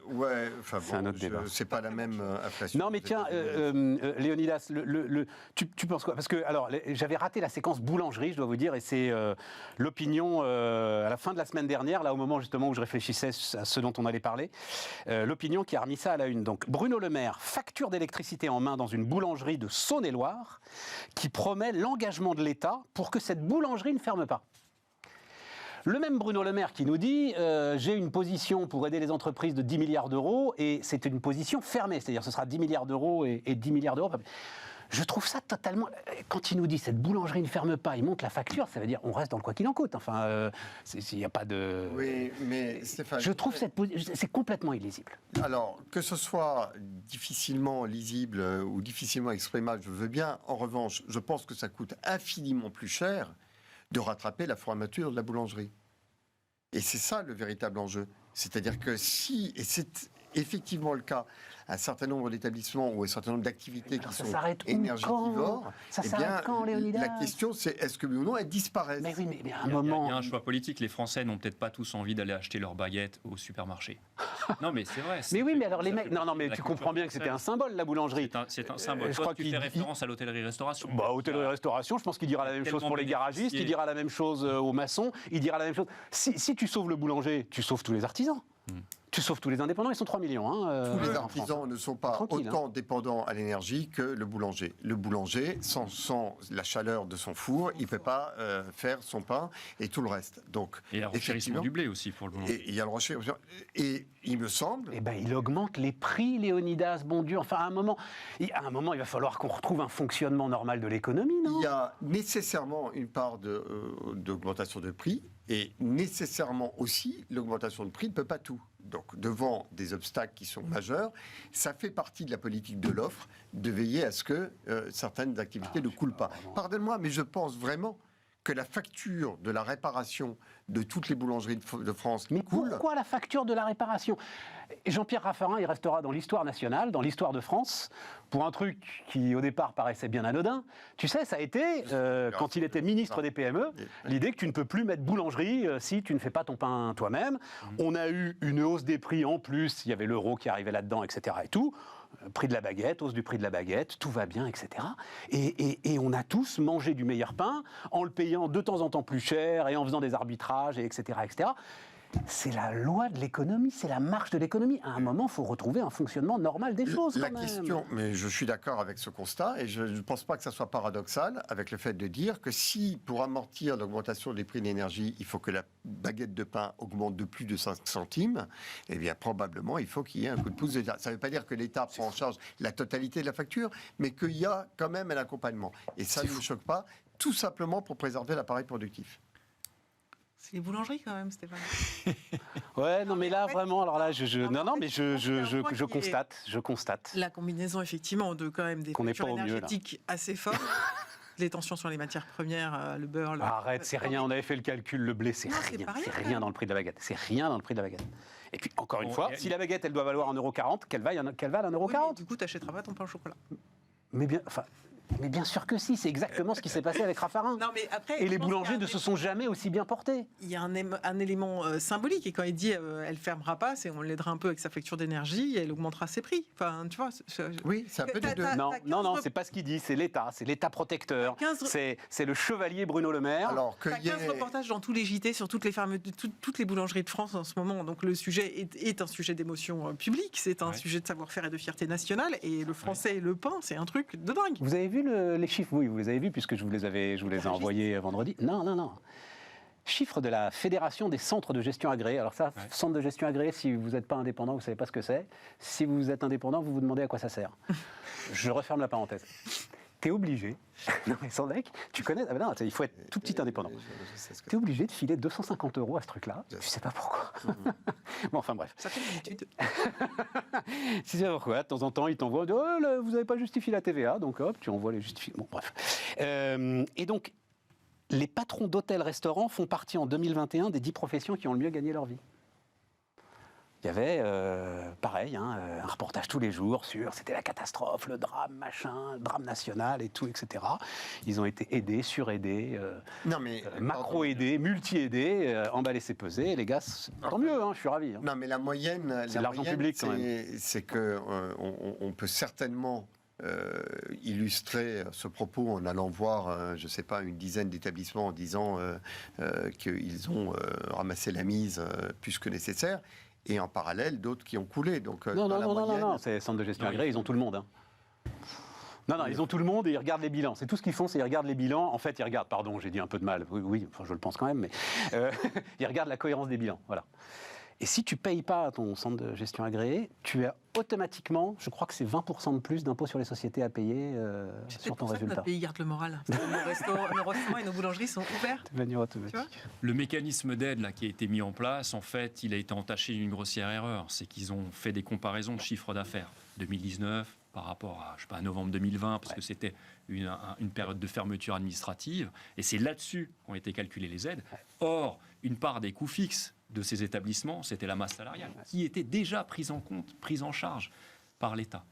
S3: Ouais, enfin
S2: C'est un autre débat.
S3: c'est pas la même inflation.
S2: Non, mais tiens, Léonidas, tu penses quoi? Parce que, alors, j'avais raté la séquence boulangerie, je dois vous dire, et c'est l'opinion, à la fin de la semaine dernière, là, au moment justement où je réfléchissais à ce dont on allait parler, l'opinion qui a remis ça à la une. Donc, Bruno Le Maire, facture d'électricité en main dans une boulangerie de Saône-et-Loire, qui promet l'engagement de l'État pour que cette boulangerie ne ferme pas. Le même Bruno Le Maire qui nous dit j'ai une position pour aider les entreprises de 10 milliards d'euros et c'est une position fermée, c'est-à-dire ce sera 10 milliards d'euros et 10 milliards d'euros. Je trouve ça totalement... Quand il nous dit cette boulangerie ne ferme pas, il monte la facture, ça veut dire on reste dans le quoi qu'il en coûte. Enfin, il n'y a pas de...
S3: Oui, mais Stéphane...
S2: Je trouve c'est complètement illisible.
S3: Alors, que ce soit difficilement lisible ou difficilement exprimable, je veux bien. En revanche, je pense que ça coûte infiniment plus cher de rattraper la fermeture de la boulangerie. Et c'est ça le véritable enjeu. C'est-à-dire que si... Et c'est effectivement le cas à un certain nombre d'établissements ou un certain nombre d'activités qui sont
S2: s'arrête
S3: énergivores,
S2: Ça
S3: eh
S2: s'arrête
S3: bien,
S2: quand, Léonidas?
S3: la question c'est est-ce que oui ou non elles disparaissent?
S2: Mais oui, mais à un
S5: Il y
S2: moment...
S5: a un choix politique. Les Français n'ont peut-être pas tous envie d'aller acheter leurs baguettes au supermarché. Non, mais c'est vrai.
S2: Mais oui, mais alors les mecs... Non, mais tu comprends bien que c'était un symbole, la boulangerie.
S5: C'est un symbole.
S2: Je
S5: Toi,
S2: crois
S5: tu
S2: qu'il-
S5: fais référence à l'hôtellerie-restauration.
S2: Bah, hôtellerie-restauration, je pense qu'il dira la même chose pour les garagistes, il dira la même chose aux maçons, il dira la même chose. Si tu sauves le boulanger, tu sauves tous les artisans. Tu sauves tous les indépendants, ils sont 3 millions.
S3: Tous les
S2: en France.
S3: artisans ne sont pas
S2: Tranquille,
S3: autant dépendants à l'énergie que le boulanger. Le boulanger, sans la chaleur de son four, il ne peut pas faire son pain et tout le reste. Donc,
S5: Et il y a le renchérissement
S3: effectivement,
S5: du blé aussi pour le boulanger.
S3: et il y a le renchérissement. Et il me semble...
S2: Eh ben, il augmente les prix, Léonidas, bon Dieu. Enfin, à un moment, il va falloir qu'on retrouve un fonctionnement normal de l'économie, non?
S3: Il y a nécessairement une part d'augmentation de prix et nécessairement aussi l'augmentation de prix ne peut pas tout. Donc devant des obstacles qui sont majeurs, ça fait partie de la politique de l'offre de veiller à ce que certaines activités ne coulent pas. Pardonne-moi, mais je pense vraiment que la facture de la réparation de toutes les boulangeries de France
S2: Mais
S3: coule.
S2: pourquoi la facture de la réparation? Jean-Pierre Raffarin, il restera dans l'histoire nationale, dans l'histoire de France, pour un truc qui, au départ, paraissait bien anodin. Tu sais, ça a été, quand il était ministre des PME, l'idée que tu ne peux plus mettre boulangerie si tu ne fais pas ton pain toi-même. On a eu une hausse des prix en plus, il y avait l'euro qui arrivait là-dedans, etc. et tout. Prix de la baguette, hausse du prix de la baguette, tout va bien, etc. Et on a tous mangé du meilleur pain en le payant de temps en temps plus cher et en faisant des arbitrages, etc., etc. C'est la loi de l'économie, c'est la marche de l'économie. À un moment, il faut retrouver un fonctionnement normal des choses.
S3: La
S2: quand même.
S3: question, mais je suis d'accord avec ce constat et je ne pense pas que ça soit paradoxal avec le fait de dire que si, pour amortir l'augmentation des prix de l'énergie, il faut que la baguette de pain augmente de plus de 5 centimes, eh bien probablement il faut qu'il y ait un coup de pouce de l'État. Ça ne veut pas dire que l'État prend en charge la totalité de la facture, mais qu'il y a quand même un accompagnement. Et ça ne me choque pas, tout simplement pour préserver l'appareil productif.
S4: C'est les boulangeries quand même, Stéphane.
S2: Ouais, non, mais là, vraiment, alors là, je constate.
S4: La combinaison, effectivement, de quand même des
S2: Qu'on n'est
S4: factures
S2: pas au mieux, là.
S4: énergétiques assez fortes, les tensions sur les matières premières, le beurre...
S2: Arrête, c'est rien, on avait fait le calcul, le blé, c'est
S4: Non, c'est
S2: rien,
S4: pas rien,
S2: c'est
S4: quand
S2: rien
S4: même.
S2: dans le prix de la baguette. C'est rien dans le prix de la baguette. Et puis, encore une
S5: Bon,
S2: fois,
S5: et-
S2: si la baguette, elle doit valoir 1,40 €, qu'elle vale 1,40
S4: Oui,
S2: €.
S4: mais du coup, tu n'achèteras pas ton pain au chocolat.
S2: Mais bien sûr que si, c'est exactement ce qui s'est passé avec Raffarin.
S4: Non, mais après,
S2: Et
S4: je
S2: les
S4: pense qu'il y
S2: boulangers
S4: a
S2: ne se sont jamais aussi bien portés.
S4: Il y a un élément symbolique, et quand il dit elle fermera pas, c'est on l'aidera un peu avec sa facture d'énergie et elle augmentera ses prix. Enfin, tu vois.
S3: Oui, c'est un peu des deux.
S2: Non, c'est pas ce qu'il dit, c'est l'État protecteur.
S4: 15
S2: C'est le chevalier Bruno Le Maire.
S3: Alors
S4: T'as
S3: qu'il y
S4: 15
S3: ait...
S4: reportages dans tous les JT sur toutes les boulangeries de France en ce moment. Donc le sujet est un sujet d'émotion publique, c'est un sujet de savoir-faire et de fierté nationale. Et le français et le pain, c'est un truc de dingue.
S2: Vous avez vu les chiffres? Oui, vous les avez vus puisque je vous les ai envoyés vendredi. Non. Chiffre de la Fédération des centres de gestion agréés. Alors ça, centre de gestion agréé, si vous n'êtes pas indépendant, vous ne savez pas ce que c'est. Si vous êtes indépendant, vous vous demandez à quoi ça sert. Je referme la parenthèse. T'es obligé, non mais sans deck, tu connais, ah ben non, il faut être tout petit indépendant. T'es obligé de filer 250 € à ce truc-là, tu sais pas pourquoi. Bon, enfin bref.
S4: Ça fait l'habitude.
S2: Tu sais pas pourquoi, de temps en temps, ils t'envoient, oh, là, vous n'avez pas justifié la TVA, donc hop, tu envoies les justifications. Bon, bref. Et donc, les patrons d'hôtels-restaurants font partie en 2021 des 10 professions qui ont le mieux gagné leur vie. Il y avait, pareil, un reportage tous les jours sur c'était la catastrophe, le drame, machin, le drame national et tout, etc. Ils ont été aidés, suraidés, macro-aidés, multi-aidés, emballés, c'est pesé. Les gars, tant mieux, je suis ravi.
S3: Non, mais la moyenne,
S2: c'est de l'argent public quand même.
S3: C'est que on peut certainement illustrer ce propos en allant voir, je ne sais pas, une dizaine d'établissements en disant qu'ils ont ramassé la mise plus que nécessaire. Et en parallèle, d'autres qui ont coulé. Donc,
S2: non, c'est centre de gestion agréé, ils ont tout le monde. Non, ils ont tout le monde et ils regardent les bilans. C'est tout ce qu'ils font, c'est ils regardent les bilans. En fait, ils regardent, pardon, j'ai dit un peu de mal, oui, enfin, je le pense quand même, mais ils regardent la cohérence des bilans, voilà. Et si tu ne payes pas ton centre de gestion agréé, tu as automatiquement, je crois que c'est 20% de plus d'impôts sur les sociétés à payer sur ton résultat.
S4: Notre pays garde le moral. Nos restaurants et nos boulangeries sont ouverts.
S2: De manière automatique.
S5: Le mécanisme d'aide là, qui a été mis en place, en fait, il a été entaché d'une grossière erreur. C'est qu'ils ont fait des comparaisons de chiffre d'affaires. 2019 par rapport à, je sais pas, novembre 2020, parce que c'était une période de fermeture administrative. Et c'est là-dessus qu'ont été calculées les aides. Or, une part des coûts fixes de ces établissements, c'était la masse salariale, qui était déjà prise en compte, prise en charge par l'État.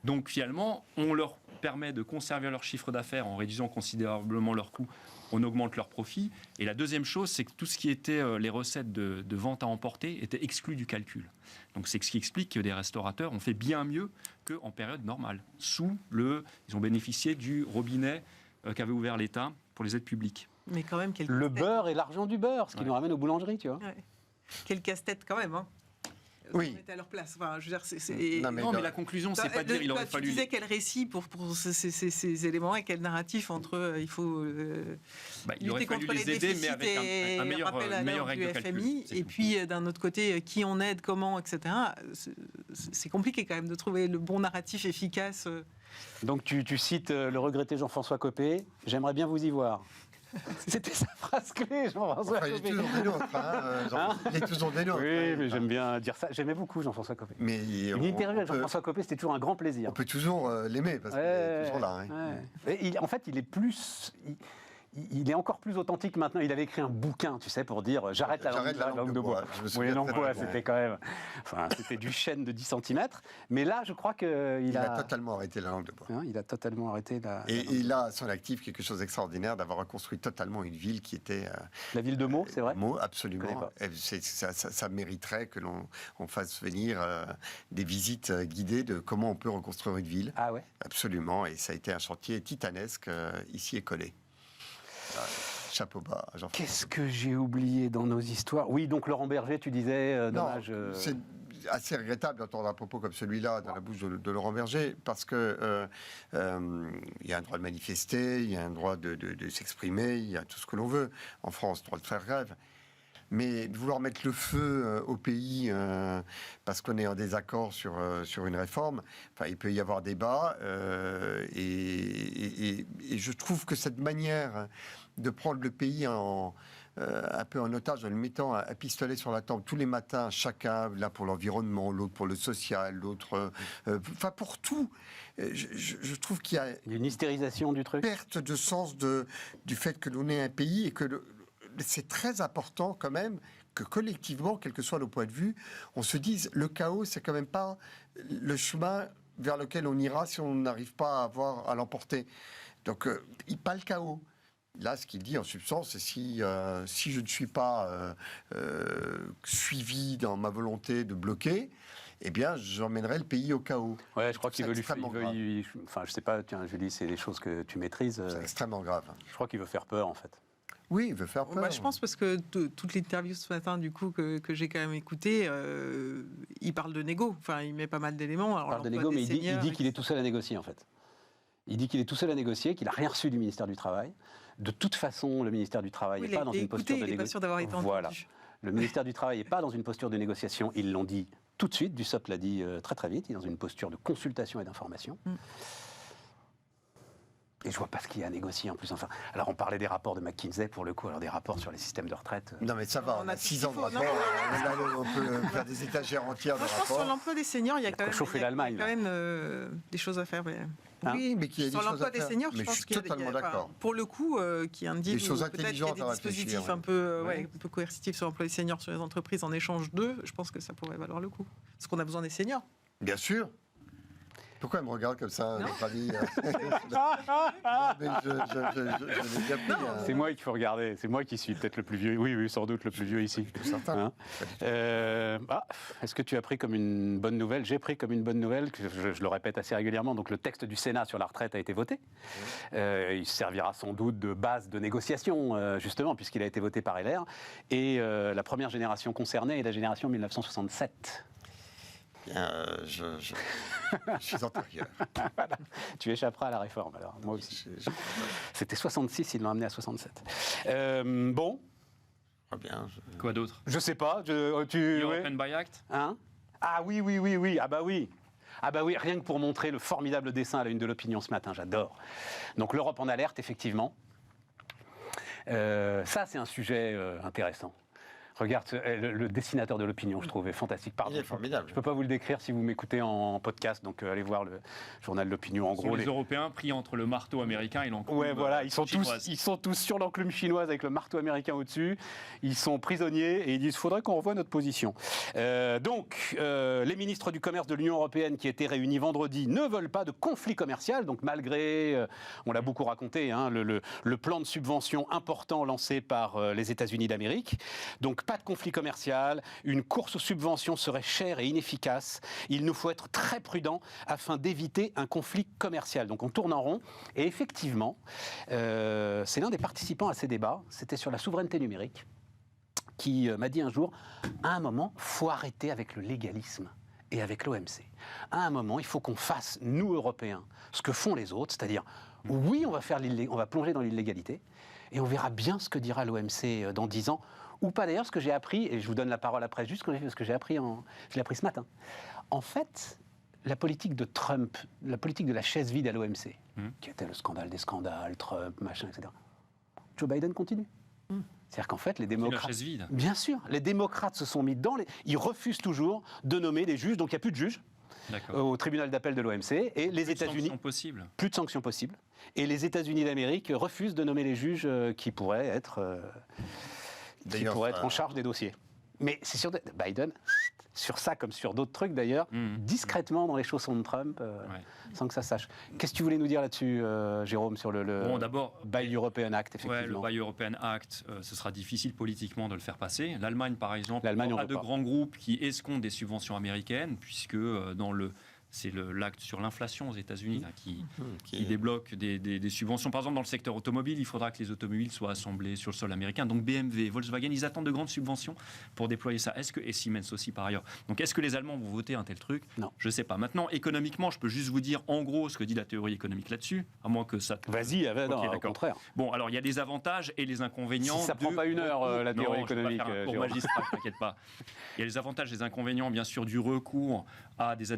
S5: Donc finalement, on leur permet de conserver leur chiffre d'affaires en réduisant considérablement leurs coûts, on augmente leurs profits. Et la deuxième chose, c'est que tout ce qui était les recettes de vente à emporter était exclu du calcul. Donc c'est ce qui explique que des restaurateurs ont fait bien mieux qu'en période normale. Ils ont bénéficié du robinet qu'avait ouvert l'État pour les aides publiques.
S4: Mais quand même,
S2: Le beurre et l'argent du beurre, ce qui nous ramène aux boulangeries, tu vois.
S4: Ouais. Quel casse-tête quand même, hein.
S3: Oui.
S4: On était à leur place. Enfin, je veux dire,
S5: Non, mais la conclusion, c'est pas de dire il aurait fallu.
S4: Tu disais quel récit pour ces éléments et quel narratif entre il faut
S5: il aurait
S4: lutter
S5: fallu
S4: contre
S5: les
S4: les
S5: aider,
S4: déficits
S5: mais avec un meilleur,
S4: rappel à
S5: meilleur
S4: l'heure
S5: règle
S4: du
S5: de calcul.
S4: FMI, et puis d'un autre côté, qui on aide, comment, etc. C'est compliqué quand même de trouver le bon narratif efficace.
S2: Donc tu cites le regretté Jean-François Copé, j'aimerais bien vous y voir. C'était sa phrase clé, Jean-François
S3: Enfin, il est
S2: Copé.
S3: toujours des nôtres. Il est toujours des nôtres.
S2: Oui, mais j'aime bien dire ça. J'aimais beaucoup Jean-François Copé.
S3: Mais
S2: Une interview avec Jean-François Copé, c'était toujours un grand plaisir.
S3: on peut toujours l'aimer parce qu'il est toujours là.
S2: Ouais. Et en fait, il est plus... Il est encore plus authentique maintenant. Il avait écrit un bouquin, tu sais, pour dire j'arrête la langue de bois.
S3: Je me
S2: Oui,
S3: souviens
S2: langue de
S3: très
S2: bois,
S3: bien.
S2: c'était quand même... Enfin, c'était du chêne de 10 cm. Mais là, je crois qu'il
S3: Il a totalement arrêté la langue de bois.
S2: il a totalement arrêté la...
S3: Et il a à son actif quelque chose d'extraordinaire d'avoir reconstruit totalement une ville qui était...
S2: La ville de Meaux, c'est vrai.
S3: Meaux,
S2: Je
S3: absolument.
S2: connais
S3: Ça mériterait que l'on fasse venir des visites guidées de comment on peut reconstruire une ville.
S2: Ah ouais.
S3: Absolument. Et ça a été un chantier titanesque ici écolé. Chapeau bas, Jean-François.
S2: Qu'est-ce que j'ai oublié dans nos histoires? Oui, donc Laurent Berger, tu disais,
S3: Non,
S2: dommage.
S3: c'est assez regrettable d'entendre un propos comme celui-là dans la bouche de Laurent Berger, parce que il y a un droit de manifester, il y a un droit de s'exprimer, il y a tout ce que l'on veut en France, droit de faire grève. Mais de vouloir mettre le feu au pays parce qu'on est en désaccord sur une réforme, enfin, il peut y avoir débat. Et je trouve que cette manière de prendre le pays un peu en otage, en le mettant à pistolet sur la table tous les matins, chacun, là pour l'environnement, l'autre pour le social, l'autre... Enfin, pour tout. Je trouve qu'il y a
S2: une hystérisation du truc.
S3: perte de sens du fait que l'on est un pays et que c'est très important quand même que collectivement, quel que soit nos points de vue, on se dise le chaos, c'est quand même pas le chemin vers lequel on ira si on n'arrive pas à l'emporter. Donc, pas le chaos. Là, ce qu'il dit en substance, c'est si je ne suis pas suivi dans ma volonté de bloquer, eh bien, j'emmènerai le pays au chaos.
S2: Ouais, je crois qu'il veut lui faire.
S3: Extrêmement
S2: Enfin, je sais pas, tiens, Julie, c'est des choses que tu maîtrises.
S3: C'est extrêmement grave.
S2: Je crois qu'il veut faire peur, en fait.
S3: Oui, il veut faire peur.
S4: Je pense parce que toute l'interview ce matin, du coup, que j'ai quand même écouté, il parle de négo. Enfin, il met pas mal d'éléments.
S2: Il parle de négo, mais il dit qu'il est tout seul à négocier, en fait. Il dit qu'il est tout seul à négocier, qu'il n'a rien reçu du ministère du Travail. De toute façon, le ministère du Travail n'est pas dans une posture de
S4: négociation. Il n'est pas sûr d'avoir été entendu.
S2: Voilà. Le ministère du Travail n'est pas dans une posture de négociation. Ils l'ont dit tout de suite. Dussopt l'a dit très très vite. Il est dans une posture de consultation et d'information. Et je vois pas ce qu'il y a à négocier en plus. Enfin, alors on parlait des rapports de McKinsey pour le coup, alors des rapports sur les systèmes de retraite.
S3: Non mais ça va, on a 6 ans de rapport, on peut faire des étagères entières de
S4: Je pense sur
S3: rapports.
S4: l'emploi des seniors, il y a quand même,
S2: chauffer l'Allemagne,
S4: des choses à faire.
S2: Hein
S3: Oui, mais qu'il y a des
S4: Sur
S3: choses
S4: l'emploi
S3: à
S4: des
S3: faire.
S4: seniors,
S3: Mais
S4: je pense
S3: suis
S4: qu'il y a
S3: totalement d'accord.
S4: pour le coup, qui indique
S3: Des choses
S4: peut-être qu'il y a
S3: intelligentes
S4: des
S3: à réfléchir,
S4: dispositifs
S3: ouais.
S4: un peu coercitifs sur l'emploi des seniors sur les entreprises en échange d'eux, je pense que ça pourrait valoir le coup. Parce qu'on a besoin des seniors.
S3: Bien sûr. Pourquoi elle me regarde comme ça, notre ami je l'ai bien pris.
S2: C'est moi qu'il faut regarder. C'est moi qui suis peut-être le plus vieux. Oui, sans doute le plus vieux ici.
S3: Certain.
S2: Est-ce que tu as pris comme une bonne nouvelle? J'ai pris comme une bonne nouvelle, que je le répète assez régulièrement. Donc le texte du Sénat sur la retraite a été voté. Il servira sans doute de base de négociation, justement, puisqu'il a été voté par LR. Et la première génération concernée est la génération 1967.
S3: Je suis antérieur.
S2: Voilà. Tu échapperas à la réforme, alors. Moi aussi. C'était 66, ils l'ont amené à 67. Bon.
S3: Bien,
S5: Quoi d'autre?
S2: Je sais pas.
S5: European Buy Act.
S2: Hein? Ah oui. Ah bah oui. Rien que pour montrer le formidable dessin à la une de l'Opinion ce matin, j'adore. Donc l'Europe en alerte, effectivement. Ça, c'est un sujet intéressant. Regarde, le dessinateur de l'opinion, je trouve, est fantastique. Pardon,
S3: Il est formidable.
S2: Je ne peux pas vous le décrire si vous m'écoutez en podcast, donc allez voir le journal de l'opinion. En gros,
S5: les Européens pris entre le marteau américain et l'enclume
S2: voilà, ils sont
S5: chinoise.
S2: tous sur l'enclume chinoise avec le marteau américain au-dessus. Ils sont prisonniers et ils disent, faudrait qu'on revoie notre position. Les ministres du commerce de l'Union européenne qui étaient réunis vendredi ne veulent pas de conflit commercial, donc malgré, on l'a beaucoup raconté, hein, le plan de subvention important lancé par les États-Unis d'Amérique. Donc pas de conflit commercial, une course aux subventions serait chère et inefficace. Il nous faut être très prudents afin d'éviter un conflit commercial. Donc on tourne en rond et effectivement, c'est l'un des participants à ces débats, c'était sur la souveraineté numérique, qui m'a dit un jour, à un moment, il faut arrêter avec le légalisme et avec l'OMC. À un moment, il faut qu'on fasse, nous Européens, ce que font les autres, c'est-à-dire, oui, on va plonger dans l'illégalité, et on verra bien ce que dira l'OMC dans 10 ans, ou pas d'ailleurs, ce que j'ai appris, et je vous donne la parole après, juste ce que j'ai appris, je l'ai appris ce matin. En fait, la politique de Trump, la politique de la chaise vide à l'OMC, qui était le scandale des scandales, Trump, machin, etc., Joe Biden continue. C'est-à-dire qu'en fait, les démocrates...
S5: La chaise vide.
S2: Bien sûr, les démocrates se sont mis ils refusent toujours de nommer des juges, donc il n'y a plus de juges au tribunal d'appel de l'OMC, et les États-Unis... Plus de sanctions possibles. Et les États-Unis d'Amérique refusent de nommer les juges qui pourraient être en charge des dossiers. Mais c'est sûr, Biden, sur ça comme sur d'autres trucs d'ailleurs, discrètement dans les chaussons de Trump, sans que ça sache. Qu'est-ce que tu voulais nous dire là-dessus, Jérôme, sur le Buy European Act, effectivement?
S5: Le Buy European Act, ce sera difficile politiquement de le faire passer. L'Allemagne, par exemple,
S2: on
S5: a de grands groupes qui escomptent des subventions américaines, puisque c'est l'acte sur l'inflation aux États-Unis là, qui débloque des subventions. Par exemple, dans le secteur automobile, il faudra que les automobiles soient assemblées sur le sol américain. Donc BMW, Volkswagen, ils attendent de grandes subventions pour déployer ça. Et Siemens aussi, par ailleurs. Donc est-ce que les Allemands vont voter un tel truc?
S2: Non.
S5: Je ne sais pas. Maintenant, économiquement, je peux juste vous dire en gros ce que dit la théorie économique là-dessus, à moins que ça...
S2: Vas-y, au contraire.
S5: Bon, alors il y a des avantages et les inconvénients...
S2: Si ça ne prend pas une heure, la théorie économique,
S5: pour magistrat, t'inquiète pas. Il y a les avantages et les inconvénients, bien sûr, du recours à des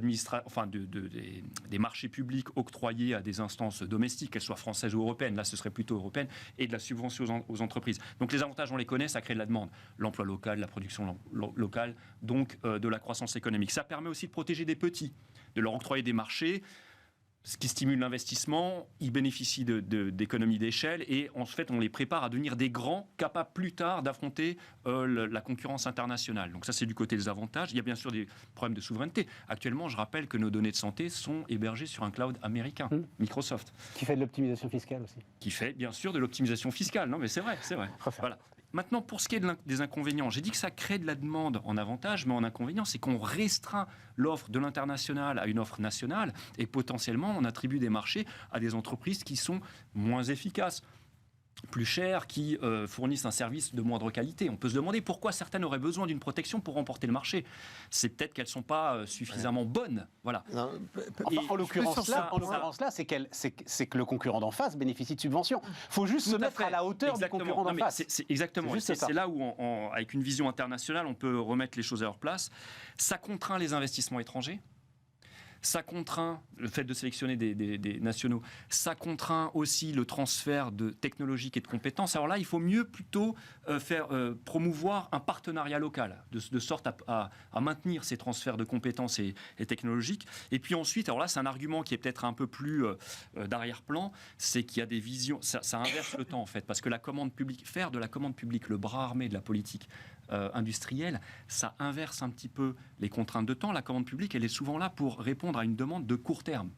S5: des marchés publics octroyés à des instances domestiques, qu'elles soient françaises ou européennes, là ce serait plutôt européenne, et de la subvention aux entreprises. Donc les avantages, on les connaît, ça crée de la demande. L'emploi local, la production locale, donc de la croissance économique. Ça permet aussi de protéger des petits, de leur octroyer des marchés, ce qui stimule l'investissement, ils bénéficient d'économies d'échelle et en fait on les prépare à devenir des grands capables plus tard d'affronter la concurrence internationale. Donc ça c'est du côté des avantages. Il y a bien sûr des problèmes de souveraineté. Actuellement je rappelle que nos données de santé sont hébergées sur un cloud américain, Microsoft.
S2: Qui fait de l'optimisation fiscale aussi.
S5: Qui fait bien sûr de l'optimisation fiscale. Non mais c'est vrai. Voilà. Maintenant, pour ce qui est des inconvénients, j'ai dit que ça crée de la demande en avantage, mais en inconvénient, c'est qu'on restreint l'offre de l'international à une offre nationale et potentiellement, on attribue des marchés à des entreprises qui sont moins efficaces, plus chères, qui fournissent un service de moindre qualité. On peut se demander pourquoi certaines auraient besoin d'une protection pour remporter le marché. C'est peut-être qu'elles ne sont pas suffisamment bonnes. Voilà.
S2: En l'occurrence là, c'est que le concurrent d'en face bénéficie de subventions. Il faut juste se mettre à la hauteur du concurrent d'en face.
S5: Exactement. C'est là où, avec une vision internationale, on peut remettre les choses à leur place. Ça contraint les investissements étrangers. Ça contraint le fait de sélectionner des nationaux. Ça contraint aussi le transfert de technologiques et de compétences. Alors là, il faut mieux plutôt promouvoir un partenariat local, de sorte à maintenir ces transferts de compétences et technologiques. Et puis ensuite, alors là, c'est un argument qui est peut-être un peu plus d'arrière-plan, c'est qu'il y a des visions. Ça inverse le temps en fait, parce que la commande publique, faire de la commande publique le bras armé de la politique industrielle, ça inverse un petit peu les contraintes de temps. La commande publique, elle est souvent là pour répondre à une demande de court terme.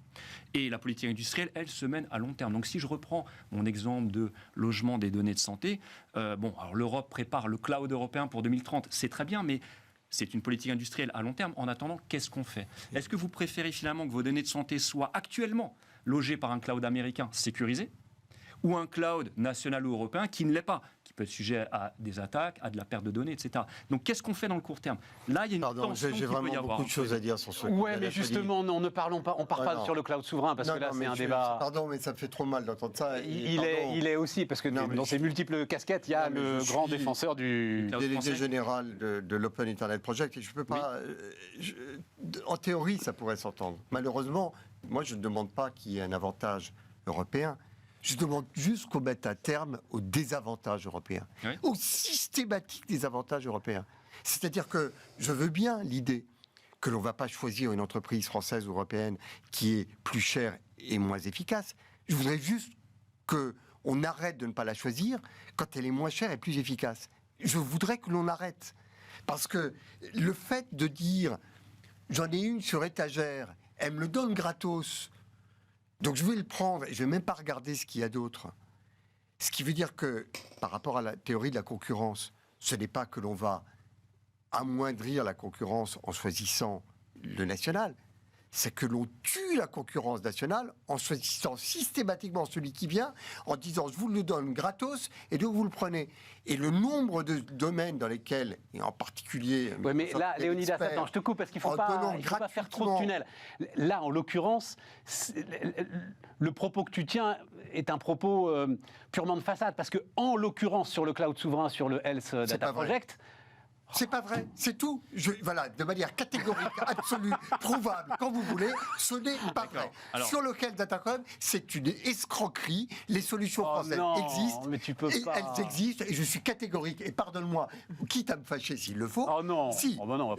S5: Et la politique industrielle, elle, se mène à long terme. Donc si je reprends mon exemple de logement des données de santé, alors l'Europe prépare le cloud européen pour 2030, c'est très bien, mais c'est une politique industrielle à long terme. En attendant, qu'est-ce qu'on fait? Est-ce que vous préférez finalement que vos données de santé soient actuellement logées par un cloud américain sécurisé, ou un cloud national ou européen qui ne l'est pas, qui peut être sujet à des attaques, à de la perte de données, etc. Donc qu'est-ce qu'on fait dans le court terme? Là, il y a une tension qui peut y avoir. J'ai vraiment
S3: beaucoup de choses à dire sur ce.
S2: Ouais, mais justement, on ne parle pas sur le cloud souverain, parce que là, c'est un débat...
S3: Pardon, mais ça me fait trop mal d'entendre ça.
S2: Il est aussi, parce que dans ses multiples casquettes, il y a le grand défenseur du...
S3: délégué général de l'Open Internet Project, et je ne peux pas... En théorie, ça pourrait s'entendre. Malheureusement, moi, je ne demande pas qu'il y ait un avantage européen. Je demande juste qu'on mette un terme aux désavantages européens, aux systématiques désavantages européens. C'est-à-dire que je veux bien l'idée que l'on ne va pas choisir une entreprise française ou européenne qui est plus chère et moins efficace. Je voudrais juste qu'on arrête de ne pas la choisir quand elle est moins chère et plus efficace. Je voudrais que l'on arrête. Parce que le fait de dire « j'en ai une sur étagère, elle me le donne gratos, donc je vais le prendre et je ne vais même pas regarder ce qu'il y a d'autre ». Ce qui veut dire que, par rapport à la théorie de la concurrence, ce n'est pas que l'on va amoindrir la concurrence en choisissant le national, c'est que l'on tue la concurrence nationale en choisissant systématiquement celui qui vient, en disant je vous le donne gratos et donc vous le prenez. Et le nombre de domaines dans lesquels, et en particulier...
S2: Oui, mais là, Léonidas, attends, je te coupe parce qu'il ne faut pas faire trop de tunnels. Là, en l'occurrence, le propos que tu tiens est un propos purement de façade, parce que en l'occurrence, sur le cloud souverain, sur le Health Data Project...
S3: C'est pas vrai, c'est tout. Voilà, de manière catégorique, absolue, prouvable, quand vous voulez, ce n'est pas vrai. Alors, sur lequel Datacom, c'est une escroquerie. Les solutions françaises existent,
S2: mais tu peux pas.
S3: Elles existent, et je suis catégorique. Et pardonne-moi, quitte à me fâcher s'il le faut.
S2: Oh non.
S3: Si.
S2: Oh bah non,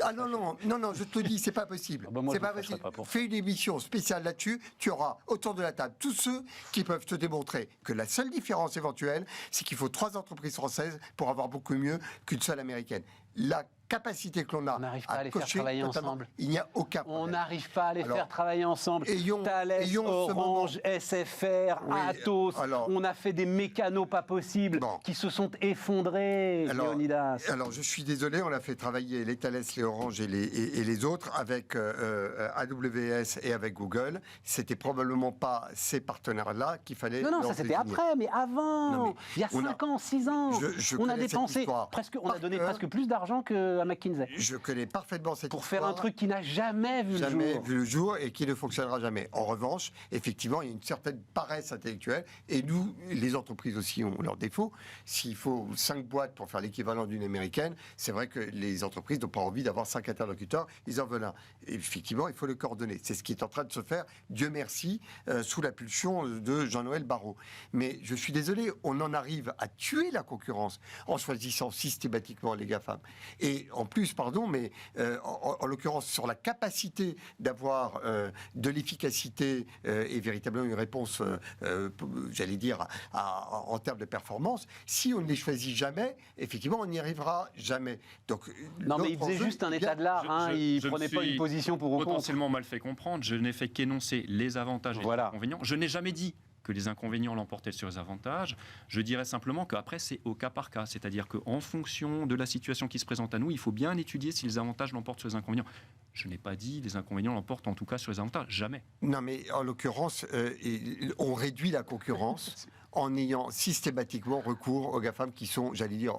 S3: non, je te le dis, c'est pas possible.
S2: Bah moi,
S3: c'est pas possible. Fais une émission spéciale là-dessus. Tu auras autour de la table tous ceux qui peuvent te démontrer que la seule différence éventuelle, c'est qu'il faut 3 entreprises françaises pour avoir beaucoup mieux qu'une seule américaine. La capacité que l'on a,
S2: on n'arrive pas à les faire travailler ensemble.
S3: Il n'y a aucun problème.
S2: On n'arrive pas à les faire travailler ensemble. Thales, Orange, SFR, Atos, on a fait des mécanos pas possibles qui se sont effondrés, Léonidas.
S3: Alors, je suis désolé, on a fait travailler les Thales, les Orange et les autres avec AWS et avec Google. C'était probablement pas ces partenaires-là qu'il fallait...
S2: Non, ça c'était après, mais avant. Il y a 5 ans, 6 ans. On a dépensé on a donné presque plus d'argent qu'à McKinsey.
S3: Je connais parfaitement cette
S2: histoire. Pour faire un truc qui n'a jamais vu
S3: le jour et qui ne fonctionnera jamais. En revanche, effectivement, il y a une certaine paresse intellectuelle et nous, les entreprises aussi ont leurs défauts. S'il faut 5 boîtes pour faire l'équivalent d'une américaine, c'est vrai que les entreprises n'ont pas envie d'avoir 5 interlocuteurs, ils en veulent un. Et effectivement, il faut le coordonner. C'est ce qui est en train de se faire, Dieu merci, sous la pulsion de Jean-Noël Barrot. Mais je suis désolé, on en arrive à tuer la concurrence en choisissant systématiquement les GAFAM. Et en plus, mais en l'occurrence, sur la capacité d'avoir de l'efficacité et véritablement une réponse, j'allais dire, en termes de performance, si on ne les choisit jamais, effectivement, on n'y arrivera jamais. Donc,
S2: non, mais il faisait juste un état de l'art, il ne prenait pas une position pour ou contre.
S5: Potentiellement mal fait comprendre, je n'ai fait qu'énoncer les avantages et les inconvénients. Je n'ai jamais dit que les inconvénients l'emportaient sur les avantages. Je dirais simplement qu'après, c'est au cas par cas. C'est-à-dire qu'en fonction de la situation qui se présente à nous, il faut bien étudier si les avantages l'emportent sur les inconvénients. Je n'ai pas dit les inconvénients l'emportent en tout cas sur les avantages. Jamais.
S3: Non, mais en l'occurrence, on réduit la concurrence en ayant systématiquement recours aux GAFAM qui sont, j'allais dire,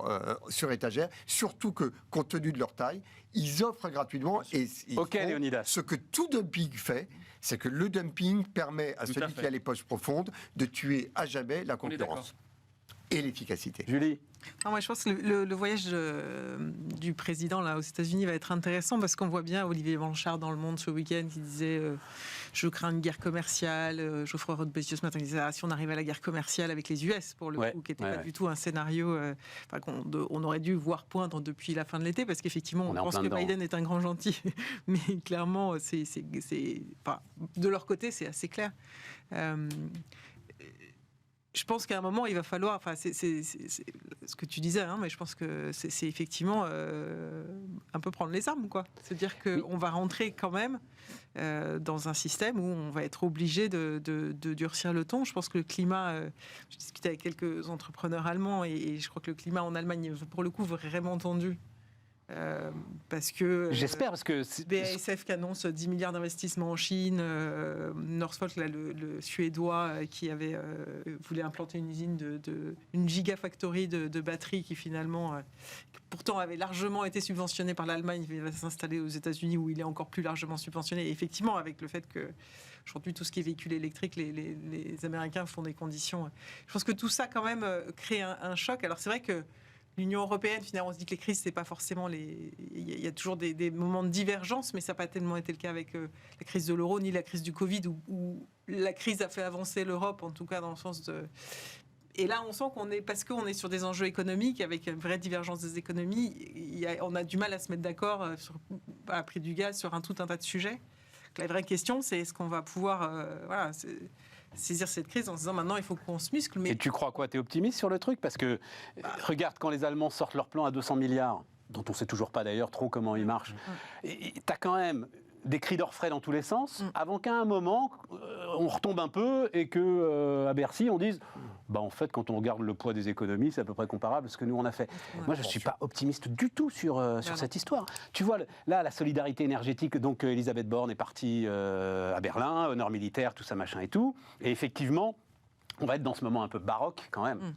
S3: sur étagère, surtout que, compte tenu de leur taille, ils offrent gratuitement. Et
S2: Léonidas.
S3: Ce que tout dumping fait, c'est que le dumping permet à celui qui a les poches profondes de tuer à jamais la concurrence et l'efficacité.
S2: Julie?
S4: Moi, je pense que le voyage du président là, aux États-Unis va être intéressant parce qu'on voit bien Olivier Blanchard dans Le Monde ce week-end qui disait je crains une guerre commerciale. Geoffroy Roux ce matin disait si on arrive à la guerre commerciale avec les US, pour le coup, qui n'était pas du tout un scénario qu'on aurait dû voir poindre depuis la fin de l'été parce qu'effectivement, on pense que Biden est un grand gentil. Mais clairement, de leur côté, c'est assez clair. Je pense qu'à un moment, il va falloir... c'est ce que tu disais, mais je pense que c'est effectivement un peu prendre les armes, quoi. C'est-à-dire qu'on va rentrer quand même dans un système où on va être obligé de durcir le ton. Je pense que le climat... je discutais avec quelques entrepreneurs allemands et je crois que le climat en Allemagne est pour le coup vraiment tendu. Parce que
S2: j'espère parce que
S4: BASF qui annonce 10 milliards d'investissements en Chine, Northvolt là, le suédois qui avait voulait implanter une usine une gigafactory de batteries qui finalement pourtant avait largement été subventionnée par l'Allemagne, il va s'installer aux États-Unis où il est encore plus largement subventionné. Et effectivement, avec le fait que aujourd'hui tout ce qui est véhicule électrique, les Américains font des conditions. Je pense que tout ça quand même crée un choc. Alors c'est vrai que L'Union européenne, finalement, on se dit que les crises, c'est pas forcément les. Il y a toujours des moments de divergence, mais ça n'a pas tellement été le cas avec la crise de l'euro ni la crise du Covid, où la crise a fait avancer l'Europe, en tout cas dans le sens de. Et là, on sent parce qu'on est sur des enjeux économiques, avec une vraie divergence des économies, on a du mal à se mettre d'accord à prix du gaz sur tout un tas de sujets. Donc, la vraie question, c'est est-ce qu'on va pouvoir saisir cette crise en se disant maintenant il faut qu'on se muscle. Mais...
S2: Et tu crois quoi? Tu es optimiste sur le truc? Parce que regarde quand les Allemands sortent leur plan à 200 milliards, dont on ne sait toujours pas d'ailleurs trop comment il marche, tu as quand même des cris d'orfraie dans tous les sens, avant qu'à un moment, on retombe un peu et qu'à Bercy, on dise en fait, quand on regarde le poids des économies, c'est à peu près comparable à ce que nous, on a fait. Moi, je ne suis pas optimiste du tout sur cette histoire. Tu vois, là, la solidarité énergétique, donc Elisabeth Borne est partie à Berlin, honneur militaire, tout ça, machin et tout. Et effectivement, on va être dans ce moment un peu baroque quand même.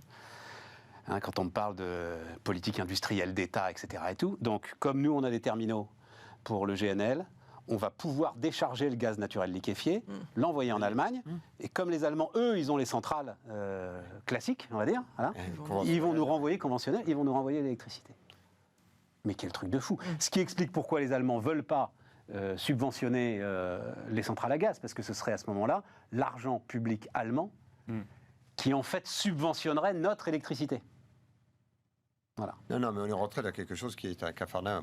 S2: Quand on parle de politique industrielle d'État, etc. et tout. Donc, comme nous, on a des terminaux pour le GNL, on va pouvoir décharger le gaz naturel liquéfié, l'envoyer en Allemagne, et comme les Allemands, eux, ils ont les centrales classiques, on va dire, voilà, ils vont nous renvoyer conventionnels, ils vont nous renvoyer l'électricité. Mais quel truc de fou. Ce qui explique pourquoi les Allemands ne veulent pas subventionner les centrales à gaz, parce que ce serait à ce moment-là l'argent public allemand qui en fait subventionnerait notre électricité. Voilà.
S3: Non, mais on est rentré dans quelque chose qui est un cafarnaum.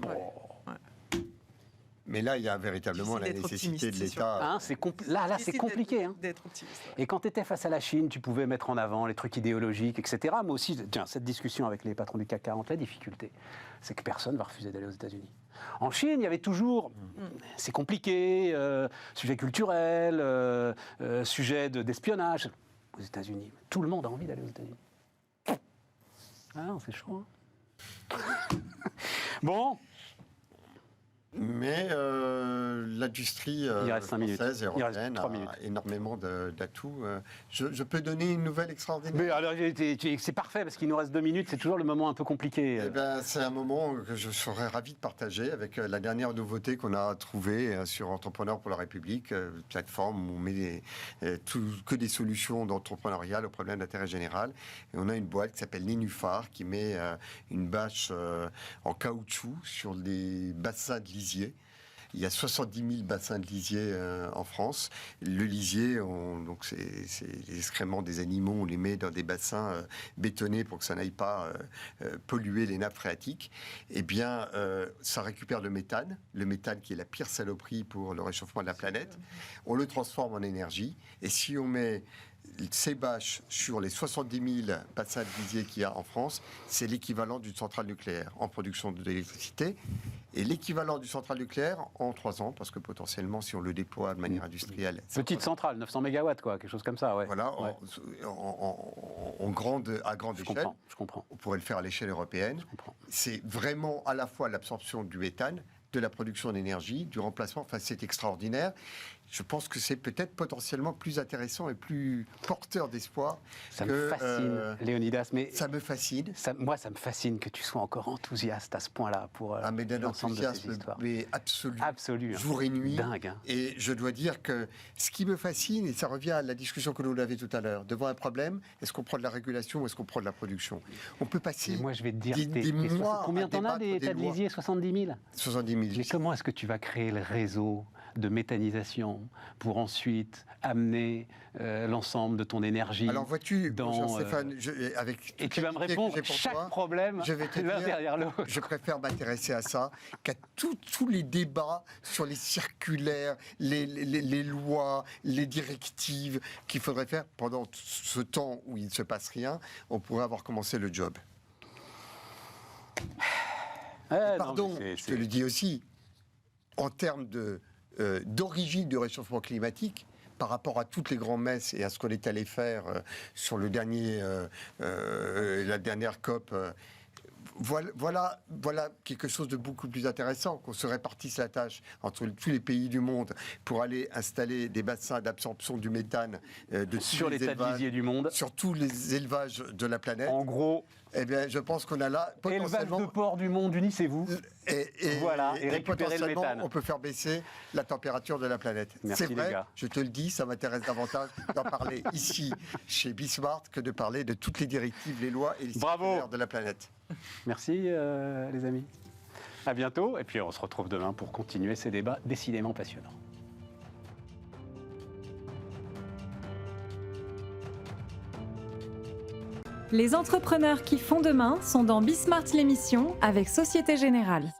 S3: Mais là, il y a véritablement la nécessité de l'État.
S2: C'est compliqué.
S4: D'être optimiste.
S2: Et quand tu étais face à la Chine, tu pouvais mettre en avant les trucs idéologiques, etc. Mais aussi, tiens, cette discussion avec les patrons du CAC 40, la difficulté, c'est que personne ne va refuser d'aller aux États-Unis. En Chine, il y avait toujours, c'est compliqué, sujet culturel, sujet d'espionnage. Aux États-Unis, tout le monde a envie d'aller aux États-Unis. C'est chaud. Bon.
S3: Mais l'industrie française et européenne a énormément d'atouts. Je peux donner une nouvelle extraordinaire.
S2: Mais alors, c'est parfait, parce qu'il nous reste 2 minutes, c'est toujours le moment un peu compliqué.
S3: C'est un moment que je serais ravi de partager avec la dernière nouveauté qu'on a trouvée sur Entrepreneurs pour la République, plateforme où on met que des solutions d'entrepreneuriat au problème d'intérêt général. Et on a une boîte qui s'appelle Nénuphar, qui met une bâche en caoutchouc sur les bassins de lisier. Il y a 70 000 bassins de lisier en France. Le lisier, donc c'est les excréments des animaux, on les met dans des bassins bétonnés pour que ça n'aille pas polluer les nappes phréatiques. Eh bien, ça récupère le méthane qui est la pire saloperie pour le réchauffement de la planète. On le transforme en énergie. Et si on met ces bâches sur les 70 000 bassins de lisier qu'il y a en France, c'est l'équivalent d'une centrale nucléaire en production d'électricité. Et l'équivalent d'une centrale nucléaire en 3 ans, parce que potentiellement, si on le déploie de manière industrielle...
S2: Petite centrale, 900 mégawatts, quoi, quelque chose comme ça, ouais.
S3: Voilà,
S2: ouais.
S3: À grande échelle.
S2: Je comprends.
S3: On pourrait le faire à l'échelle européenne. C'est vraiment à la fois l'absorption du méthane, de la production d'énergie, du remplacement, enfin c'est extraordinaire. Je pense que c'est peut-être potentiellement plus intéressant et plus porteur d'espoir.
S2: Ça me fascine, Léonidas. Mais
S3: ça me fascine.
S2: Moi, ça me fascine que tu sois encore enthousiaste à ce point-là pour l'ensemble de ces histoires.
S3: Mais absolu, jour et nuit.
S2: Dingue. Hein.
S3: Et je dois dire que ce qui me fascine, et ça revient à la discussion que nous avions tout à l'heure, devant un problème, est-ce qu'on prend de la régulation ou est-ce qu'on prend de la production? On peut passer.
S2: Et moi, je vais te dire,
S3: des mois.
S2: Combien t'en as des tas de lisier? 70 000
S3: 70 000.
S2: Mais comment est-ce que tu vas créer le réseau de méthanisation pour ensuite amener l'ensemble de ton énergie?
S3: Alors vois-tu,
S2: dans,
S3: Stéphane,
S2: et tu vas me répondre chaque problème l'un derrière l'autre.
S3: Je préfère m'intéresser à ça qu'à tous les débats sur les circulaires, les lois, les directives qu'il faudrait faire pendant ce temps où il ne se passe rien. On pourrait avoir commencé le job. Pardon, je te le dis aussi, en termes d'origine du réchauffement climatique, par rapport à toutes les grands-messes et à ce qu'on est allé faire sur la dernière COP, voilà quelque chose de beaucoup plus intéressant, qu'on se répartisse la tâche entre tous les pays du monde pour aller installer des bassins d'absorption du méthane
S2: sur les tas de lisier du monde,
S3: sur tous les élevages de la planète.
S2: En gros,
S3: eh bien, je pense qu'on a là
S2: élevage de porc du monde, unissez-vous. Voilà, et récupérer le
S3: potentiellement,
S2: méthane.
S3: on peut faire baisser la température de la planète.
S2: Merci,
S3: C'est
S2: les
S3: vrai,
S2: gars.
S3: je te le dis, ça m'intéresse davantage d'en parler ici, chez Bismart, que de parler de toutes les directives, les lois et les
S2: Bravo.
S3: circulaires de la planète.
S2: Merci les amis. À bientôt et puis on se retrouve demain pour continuer ces débats décidément passionnants.
S1: Les entrepreneurs qui font demain sont dans Bismart l'émission avec Société Générale.